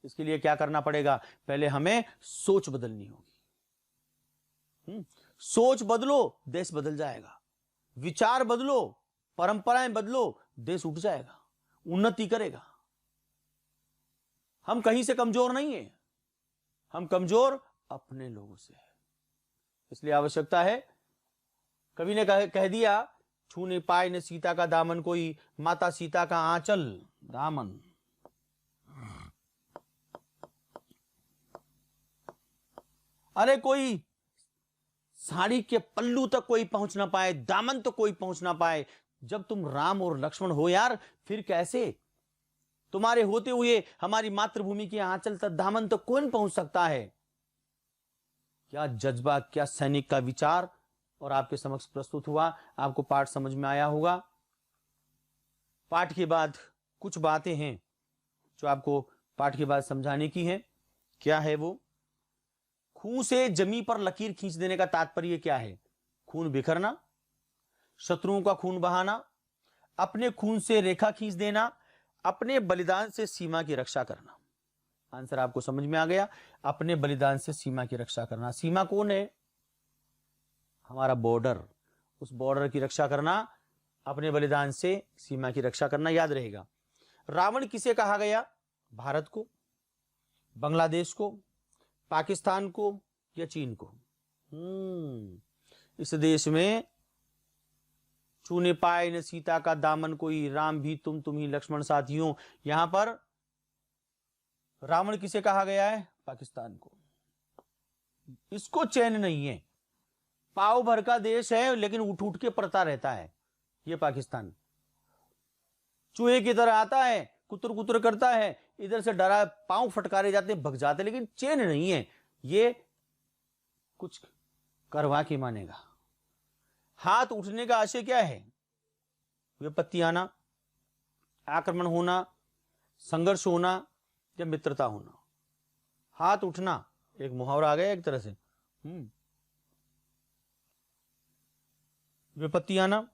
इसके लिए क्या करना पड़ेगा? पहले हमें सोच बदलनी होगी। सोच बदलो, देश बदल जाएगा। विचार बदलो, परंपराएं बदलो, देश उठ जाएगा, उन्नति करेगा। हम कहीं से कमजोर नहीं है, हम कमजोर अपने लोगों से है। इसलिए आवश्यकता है, कवि ने कह दिया, छूने पाए न सीता का दामन कोई, माता सीता का आंचल दामन। अरे कोई साड़ी के पल्लू तक कोई पहुंच ना पाए, दामन तो कोई पहुंच ना पाए। जब तुम राम और लक्ष्मण हो यार, फिर कैसे? तुम्हारे होते हुए हमारी मातृभूमि के आंचल तक दामन तो कौन पहुंच सकता है? क्या जज्बा, क्या सैनिक का विचार और आपके समक्ष प्रस्तुत हुआ। आपको पाठ समझ में आया होगा। पाठ के बाद कुछ बातें हैं जो आपको पाठ के बाद समझाने की है। क्या है वो? खून से जमी पर लकीर खींच देने का तात्पर्य क्या है? खून बिखरना, शत्रुओं का खून बहाना, अपने खून से रेखा खींच देना, अपने बलिदान से सीमा की रक्षा करना। आंसर आपको समझ में आ गया। अपने बलिदान से सीमा की रक्षा करना। सीमा कौन है? हमारा बॉर्डर। उस बॉर्डर की रक्षा करना, अपने बलिदान से सीमा की रक्षा करना। याद रहेगा। रावण किसे कहा गया? भारत को, बांग्लादेश को, पाकिस्तान को या चीन को? इस देश में छूने पाए न सीता का दामन कोई, राम भी तुम ही लक्ष्मण साथियों। यहां पर रावण किसे कहा गया है? पाकिस्तान को। इसको चैन नहीं है, पाव भर का देश है लेकिन उठ उठ के पड़ता रहता है। यह पाकिस्तान चूहे की तरह आता है, कुतर कुतर करता है, इधर से डरा, पांव फटकारे जाते, भग जाते, लेकिन चैन नहीं है। ये कुछ करवा के मानेगा। हाथ उठने का आशय क्या है? विपत्ति आना, आक्रमण होना, संघर्ष होना या मित्रता होना। हाथ उठना एक मुहावरा आ गया एक तरह से। विपत्ति आना,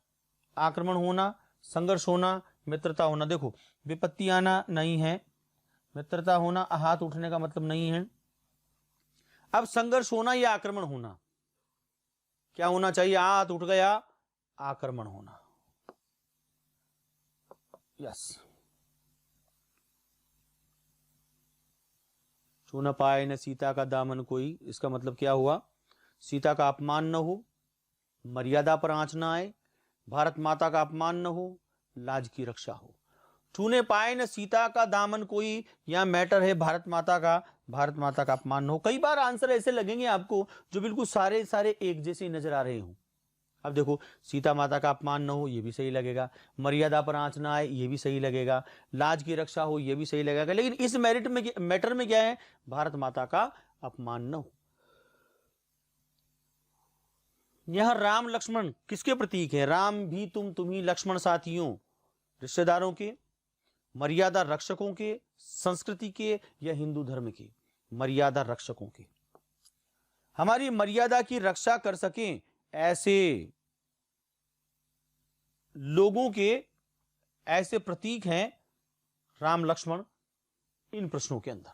आक्रमण होना, संघर्ष होना, मित्रता होना। देखो, विपत्ति आना नहीं है, मित्रता होना, हाथ उठने का मतलब नहीं है। अब संघर्ष होना या आक्रमण होना, क्या होना चाहिए? हाथ उठ गया, आक्रमण होना। यस। छू न पाए न सीता का दामन कोई, इसका मतलब क्या हुआ? सीता का अपमान न हो, मर्यादा पर आंच न आए, भारत माता का अपमान न हो, लाज की रक्षा हो। छूने पाए न सीता का दामन कोई, यहां मैटर है भारत माता का, भारत माता का अपमान न हो। कई बार आंसर ऐसे लगेंगे आपको जो बिल्कुल सारे सारे एक जैसे नजर आ रहे हों। अब देखो, सीता माता का अपमान न हो, ये भी सही लगेगा। मर्यादा पर आंच ना आए, ये भी सही लगेगा। लाज की रक्षा हो, ये भी सही लगेगा। लेकिन इस मैटर में क्या है? भारत माता का अपमान न हो। यह राम लक्ष्मण किसके प्रतीक है? राम भी तुम ही लक्ष्मण साथियों, रिश्तेदारों के, मर्यादा रक्षकों के, संस्कृति के, या हिंदू धर्म के? मर्यादा रक्षकों के। हमारी मर्यादा की रक्षा कर सकें ऐसे लोगों के ऐसे प्रतीक हैं राम लक्ष्मण इन प्रश्नों के अंदर।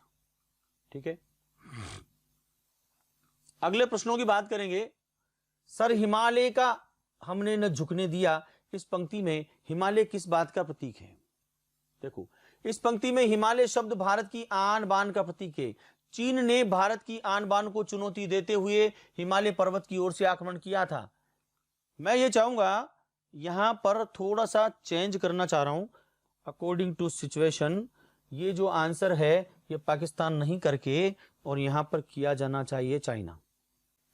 ठीक है, अगले प्रश्नों की बात करेंगे। सर हिमालय का हमने न झुकने दिया, इस पंक्ति में हिमालय किस बात का प्रतीक है? देखो, इस पंक्ति में हिमालय शब्द भारत की आन बान का प्रतीक है। चीन ने भारत की आन बान को चुनौती देते हुए हिमालय पर्वत की ओर से आक्रमण किया था। मैं ये चाहूंगा यहां पर थोड़ा सा चेंज करना चाह रहा हूं अकॉर्डिंग टू सिचुएशन। ये जो आंसर है ये पाकिस्तान नहीं करके और यहां पर किया जाना चाहिए चाइना।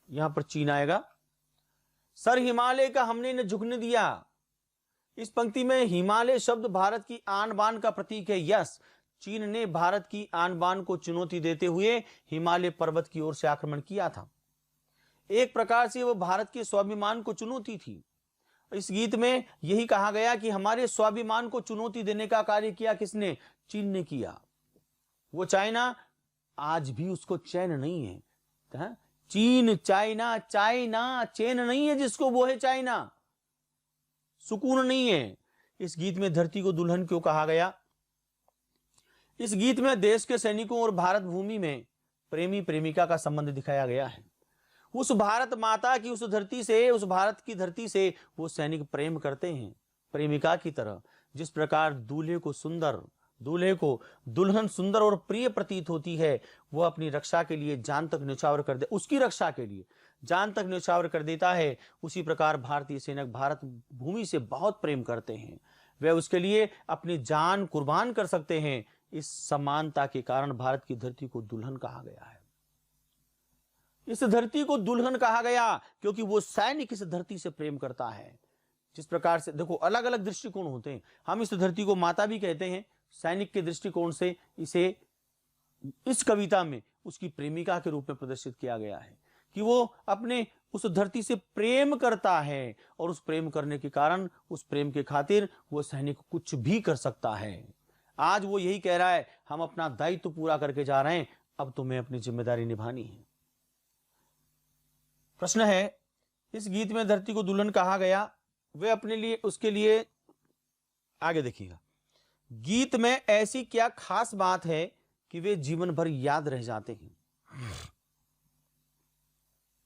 यहां पर चीन आएगा। सर हिमालय का हमने न झुकने दिया, इस पंक्ति में हिमालय शब्द भारत की आन बान का प्रतीक है। यस, चीन ने भारत की आन बान को चुनौती देते हुए हिमालय पर्वत की ओर से आक्रमण किया था। एक प्रकार से वह भारत के स्वाभिमान को चुनौती थी। इस गीत में यही कहा गया कि हमारे स्वाभिमान को चुनौती देने का कार्य किया किसने? चीन ने किया। वो चाइना आज भी उसको चैन नहीं है। चीन, चाइना, चाइना चैन नहीं है जिसको, वो है चाइना, सुकून नहीं है। इस गीत में धरती को दुल्हन क्यों कहा गया? इस गीत में देश के सैनिकों और भारत भूमि में प्रेमी प्रेमिका का संबंध दिखाया गया है। उस भारत माता की उस धरती से, उस भारत की धरती से वो सैनिक प्रेम करते हैं प्रेमिका की तरह। जिस प्रकार दूल्हे को दुल्हन सुंदर और प्रिय प्रतीत होती है, वो अपनी रक्षा के लिए जान तक न्यौछावर कर दे, उसकी रक्षा के लिए जान तक न्यौछावर कर देता है। उसी प्रकार भारतीय सैनिक भारत भूमि से बहुत प्रेम करते हैं, वे उसके लिए अपनी जान कुर्बान कर सकते हैं। इस समानता के कारण भारत की धरती को दुल्हन कहा गया है। इस धरती को दुल्हन कहा गया क्योंकि वो सैनिक इस धरती से प्रेम करता है। जिस प्रकार से देखो, अलग अलग दृष्टिकोण होते हैं। हम इस धरती को माता भी कहते हैं, सैनिक के दृष्टिकोण से इसे इस कविता में उसकी प्रेमिका के रूप में प्रदर्शित किया गया है कि वो अपने उस धरती से प्रेम करता है और उस प्रेम करने के कारण, उस प्रेम के खातिर वो सैनिक कुछ भी कर सकता है। आज वो यही कह रहा है, हम अपना दायित्व पूरा करके जा रहे हैं, अब तुम्हें अपनी जिम्मेदारी निभानी है। प्रश्न है, इस गीत में धरती को दुल्हन कहा गया, वे अपने लिए, उसके लिए आगे देखिएगा। गीत में ऐसी क्या खास बात है कि वे जीवन भर याद रह जाते हैं?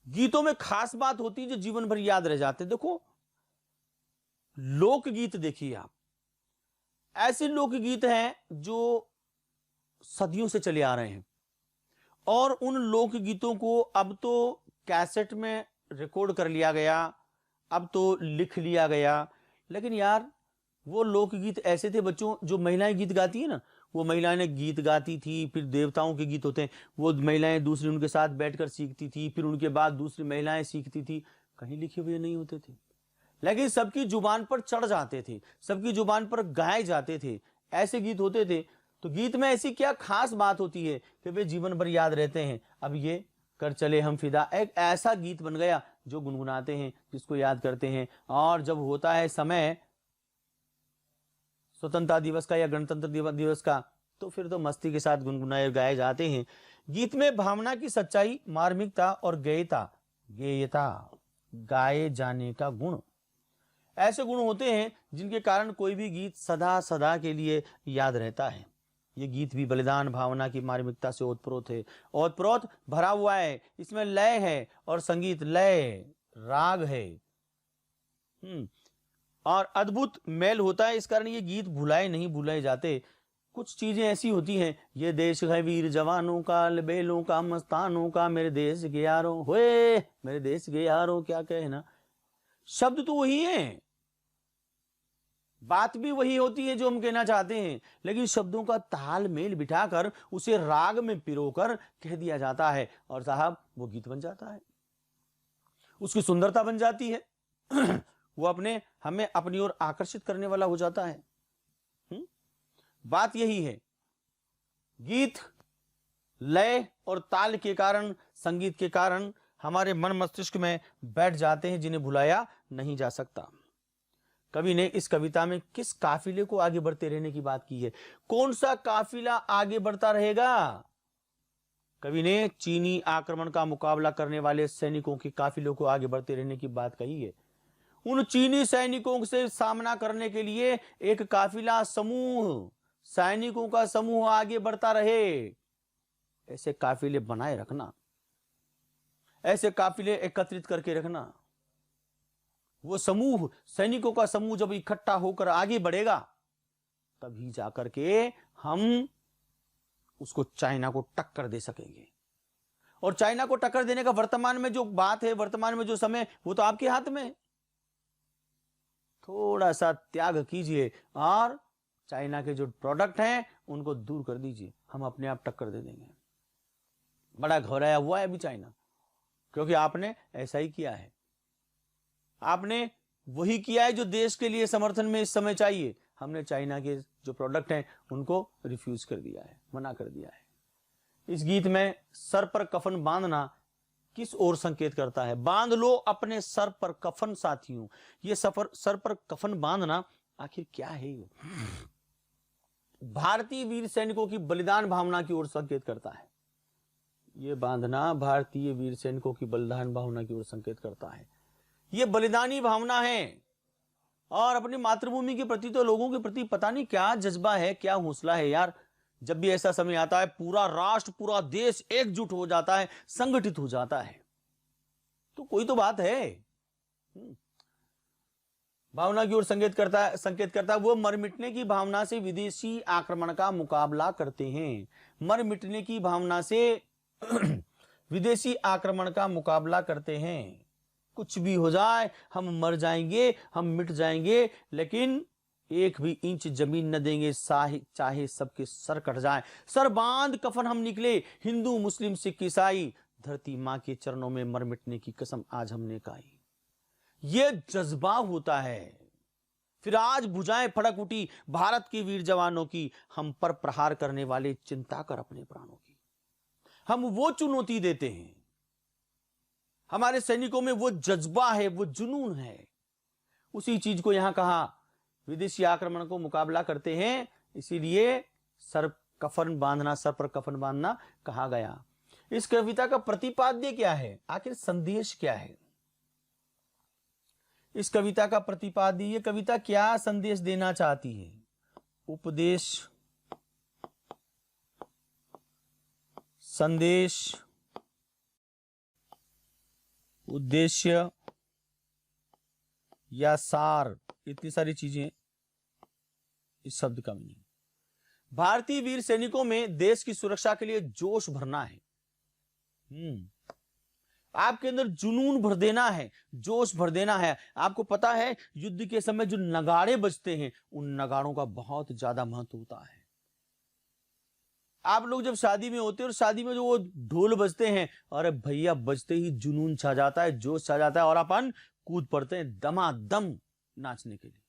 गीतों में खास बात होती है जो जीवन भर याद रह जाते हैं। देखो, लोकगीत देखिए आप, ऐसे लोकगीत हैं जो सदियों से चले आ रहे हैं और उन लोकगीतों को अब तो कैसेट में रिकॉर्ड कर लिया गया, अब तो लिख लिया गया। लेकिन यार, वो लोकगीत ऐसे थे बच्चों, जो महिलाएं गीत गाती है ना, वो महिलाएं गीत गाती थी, फिर देवताओं के गीत होते हैं, वो महिलाएं दूसरी उनके साथ बैठकर सीखती थी, फिर उनके बाद दूसरी महिलाएं सीखती थी। कहीं लिखे हुए नहीं होते थे, लेकिन सबकी जुबान पर चढ़ जाते थे, सबकी जुबान पर गाए जाते थे, ऐसे गीत होते थे। तो गीत में ऐसी क्या खास बात होती है कि वे जीवन भर याद रहते हैं? अब ये कर चले हम फिदा एक ऐसा गीत बन गया जो गुनगुनाते हैं, जिसको याद करते हैं। और जब होता है समय स्वतंत्रता दिवस का या गणतंत्र दिवस का, तो फिर तो मस्ती के साथ गुनगुनाए गाए जाते हैं। गीत में भावना की सच्चाई, मार्मिकता और गेयता गाए जाने का गुण, ऐसे गुण होते हैं जिनके कारण कोई भी गीत सदा सदा के लिए याद रहता है। ये गीत भी बलिदान भावना की मार्मिकता से ओतप्रोत है, ओतप्रोत भरा हुआ है। इसमें लय है और संगीत, लय राग है, और अद्भुत मेल होता है। इस कारण ये गीत भुलाए नहीं भुलाए जाते। कुछ चीजें ऐसी होती हैं, ये देश है वीर जवानों का, बेलों का, मस्तानों का, मेरे देश के यारों, होए मेरे देश के यारों, क्या कहना। शब्द तो वही है, बात भी वही होती है जो हम कहना चाहते हैं, लेकिन शब्दों का तालमेल बिठाकर उसे राग में पिरोकर कह दिया जाता है और साहब वो गीत बन जाता है, उसकी सुंदरता बन जाती है। वो हमें अपनी ओर आकर्षित करने वाला हो जाता है। बात यही है, गीत लय और ताल के कारण, संगीत के कारण हमारे मन मस्तिष्क में बैठ जाते हैं, जिन्हें भुलाया नहीं जा सकता। कवि ने इस कविता में किस काफिले को आगे बढ़ते रहने की बात की है? कौन सा काफिला आगे बढ़ता रहेगा? कवि ने चीनी आक्रमण का मुकाबला करने वाले सैनिकों के काफिलों को आगे बढ़ते रहने की बात कही है। उन चीनी सैनिकों से सामना करने के लिए एक काफिला समूह, सैनिकों का समूह आगे बढ़ता रहे। ऐसे काफिले बनाए रखना, ऐसे काफिले एकत्रित करके रखना। वो समूह, सैनिकों का समूह जब इकट्ठा होकर आगे बढ़ेगा तभी जाकर के हम उसको चाइना को टक्कर दे सकेंगे। और चाइना को टक्कर देने का वर्तमान में जो बात है, वर्तमान में जो समय, वो तो आपके हाथ में है। थोड़ा सा त्याग कीजिए और चाइना के जो प्रोडक्ट हैं उनको दूर कर दीजिए, हम अपने आप टक्कर दे देंगे। बड़ा घबराया हुआ है अभी चाइना, क्योंकि आपने ऐसा ही किया है। आपने वही किया है जो देश के लिए समर्थन में इस समय चाहिए। हमने चाइना के जो प्रोडक्ट हैं उनको रिफ्यूज कर दिया है, मना कर दिया है। इस गीत में सर पर कफन बांधना किस ओर संकेत करता है? बांध लो अपने सर पर कफन साथियों। ये सर पर कफन बांधना आखिर क्या है? ये भारतीय वीर सैनिकों की बलिदान भावना की ओर संकेत करता है। ये बांधना भारतीय वीर सैनिकों की बलिदान भावना की ओर संकेत करता है। ये बलिदानी भावना है। और अपनी मातृभूमि के प्रति तो लोगों के प्रति पता नहीं क्या जज्बा है, क्या हौसला है यार। जब भी ऐसा समय आता है पूरा राष्ट्र, पूरा देश एकजुट हो जाता है, संगठित हो जाता है। तो कोई तो बात है। भावना की ओर संकेत करता है। वो मर मिटने की भावना से विदेशी आक्रमण का मुकाबला करते हैं। मर मिटने की भावना से विदेशी आक्रमण का मुकाबला करते हैं। कुछ भी हो जाए, हम मर जाएंगे, हम मिट जाएंगे, लेकिन एक भी इंच जमीन न देंगे, चाहे सबके सर कट जाए। सर बांध कफन हम निकले, हिंदू मुस्लिम सिख ईसाई, धरती मां के चरणों में मर मिटने की कसम आज हमने खाई। ये जज्बा होता है। फिर आज भुजाएं फड़क उठी भारत के वीर जवानों की, हम पर प्रहार करने वाले चिंता कर अपने प्राणों की। हम वो चुनौती देते हैं। हमारे सैनिकों में वो जज्बा है, वो जुनून है। उसी चीज को यहां कहा, विदेशी आक्रमण को मुकाबला करते हैं, इसीलिए सर पर कफन बांधना कहा गया। इस कविता का प्रतिपाद्य क्या है? आखिर संदेश क्या है इस कविता का प्रतिपाद्य? ये कविता क्या संदेश देना चाहती है? उपदेश, संदेश, उद्देश्य या सार, इतनी सारी चीजें इस शब्द का मीनिंग। भारतीय वीर सैनिकों में देश की सुरक्षा के लिए जोश भरना है। आपके अंदर जुनून भर देना है, जोश भर देना है। आपको पता है युद्ध के समय जो नगाड़े बजते हैं, उन नगाड़ों का बहुत ज्यादा महत्व होता है। आप लोग जब शादी में होते हैं और शादी में जो वो ढोल बजते हैं, अरे भैया बजते ही जुनून छा जाता है, जोश छा जाता है और अपन कूद पड़ते हैं दमादम नाचने के लिए।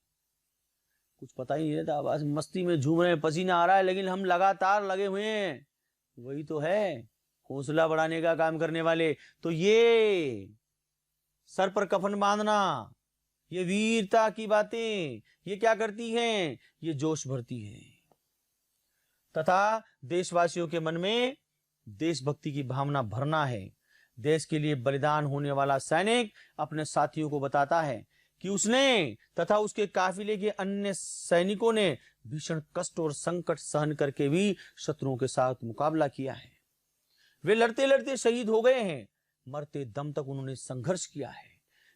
कुछ पता ही नहीं रहता, बस मस्ती में झूम रहे हैं, पसीना आ रहा है, लेकिन हम लगातार लगे हुए हैं। वही तो है हौसला बढ़ाने का काम करने वाले। तो ये सर पर कफन बांधना, ये वीरता की बातें, ये क्या करती हैं? ये जोश भरती है तथा देशवासियों के मन में देशभक्ति की भावना भरना है। देश के लिए बलिदान होने वाला सैनिक अपने साथियों को बताता है कि उसने तथा उसके काफिले के अन्य सैनिकों ने भीषण कष्ट और संकट सहन करके भी शत्रुओं के साथ मुकाबला किया है। वे लड़ते लड़ते शहीद हो गए हैं, मरते दम तक उन्होंने संघर्ष किया है।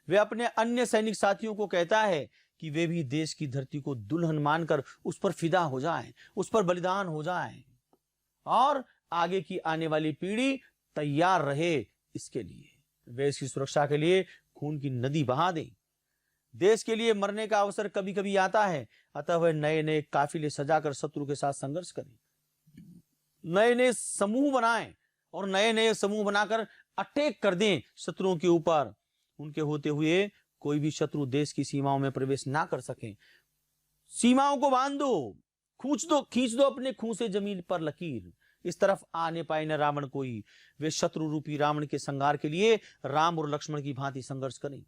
वे अपने अन्य सैनिक साथियों को कहता है कि वे भी देश की धरती को दुल्हन मानकर उस पर फिदा हो जाएं, उस पर बलिदान हो जाएं और आगे की आने वाली पीढ़ी तैयार रहे इसके लिए। वे इसकी सुरक्षा के लिए खून की नदी बहा दें। देश के लिए मरने का अवसर कभी कभी आता है, अतः वह नए नए काफिले सजाकर शत्रु के साथ संघर्ष करें, नए नए समूह बनाएं और नए नए समूह बनाकर अटैक कर दें शत्रुओं के ऊपर। उनके होते हुए कोई भी शत्रु देश की सीमाओं में प्रवेश ना कर सके। सीमाओं को बांध दो, खींच दो अपने खून से जमीन पर लकीर, इस तरफ आने पाए न रावण कोई। वे शत्रु रूपी रावण के संहार के लिए राम और लक्ष्मण की भांति संघर्ष करें।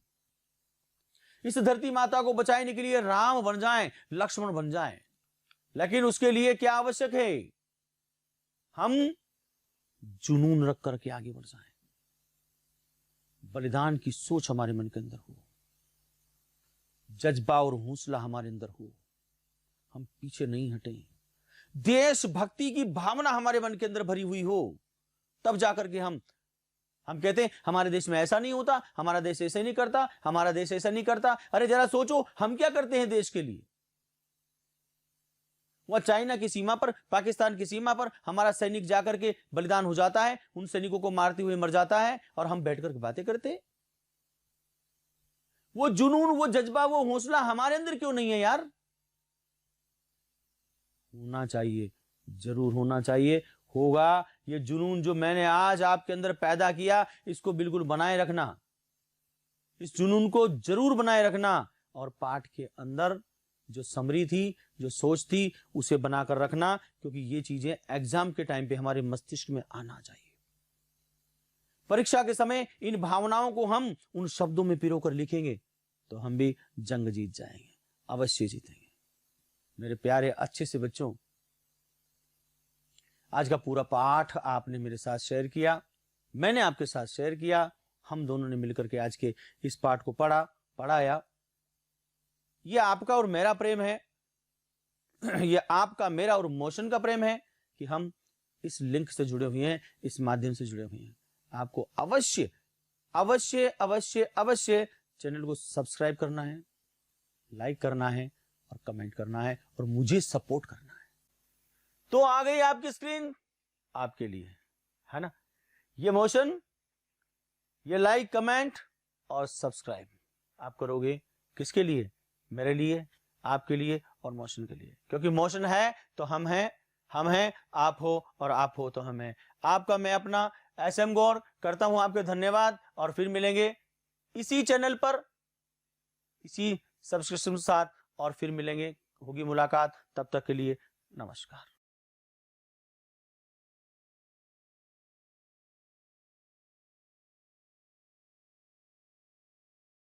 इस धरती माता को बचाने के लिए राम बन जाएं, लक्ष्मण बन जाएं। लेकिन उसके लिए क्या आवश्यक है? हम जुनून रख करके आगे बढ़ जाएं, बलिदान की सोच हमारे मन के अंदर हो, जज्बा और हौसला हमारे अंदर हो, हम पीछे नहीं हटें, देशभक्ति की भावना हमारे मन के अंदर भरी हुई हो, तब जाकर के हम कहते हैं हमारे देश में ऐसा नहीं होता, हमारा देश ऐसे नहीं करता, हमारा देश ऐसा नहीं करता। अरे जरा सोचो, हम क्या करते हैं देश के लिए? वह चाइना की सीमा पर, पाकिस्तान की सीमा पर हमारा सैनिक जाकर के बलिदान हो जाता है, उन सैनिकों को मारते हुए मर जाता है, और हम बैठकर बातें करते हैं। वो जुनून, वो जज्बा, वो हौसला हमारे अंदर क्यों नहीं है यार? होना चाहिए, जरूर होना चाहिए, होगा। ये जुनून जो मैंने आज आपके अंदर पैदा किया, इसको बिल्कुल बनाए रखना, इस जुनून को जरूर बनाए रखना, और पाठ के अंदर जो समरी थी, जो सोच थी, उसे बनाकर रखना, क्योंकि ये चीजें एग्जाम के टाइम पे हमारे मस्तिष्क में आना चाहिए। परीक्षा के समय इन भावनाओं को हम उन शब्दों में पिरोकर लिखेंगे तो हम भी जंग जीत जाएंगे, अवश्य जीतेंगे। मेरे प्यारे अच्छे से बच्चों, आज का पूरा पाठ आपने मेरे साथ शेयर किया, मैंने आपके साथ शेयर किया, हम दोनों ने मिलकर के आज के इस पाठ को पढ़ाया। ये आपका और मेरा प्रेम है, ये आपका, मेरा और मोशन का प्रेम है कि हम इस लिंक से जुड़े हुए हैं, इस माध्यम से जुड़े हुए हैं। आपको अवश्य अवश्य अवश्य अवश्य चैनल को सब्सक्राइब करना है, लाइक करना है और कमेंट करना है, और मुझे सपोर्ट करना है। तो आ गई आपकी स्क्रीन आपके लिए, है ना? ये मोशन, ये लाइक, कमेंट और सब्सक्राइब आप करोगे किसके लिए? मेरे लिए, आपके लिए और मोशन के लिए। क्योंकि मोशन है तो हम हैं, हम हैं आप हो, और आप हो तो हम हैं। आपका मैं अपना SM गौर करता हूं आपके धन्यवाद, और फिर मिलेंगे इसी चैनल पर, इसी सब्सक्रिप्शन के साथ, और फिर मिलेंगे, होगी मुलाकात। तब तक के लिए नमस्कार।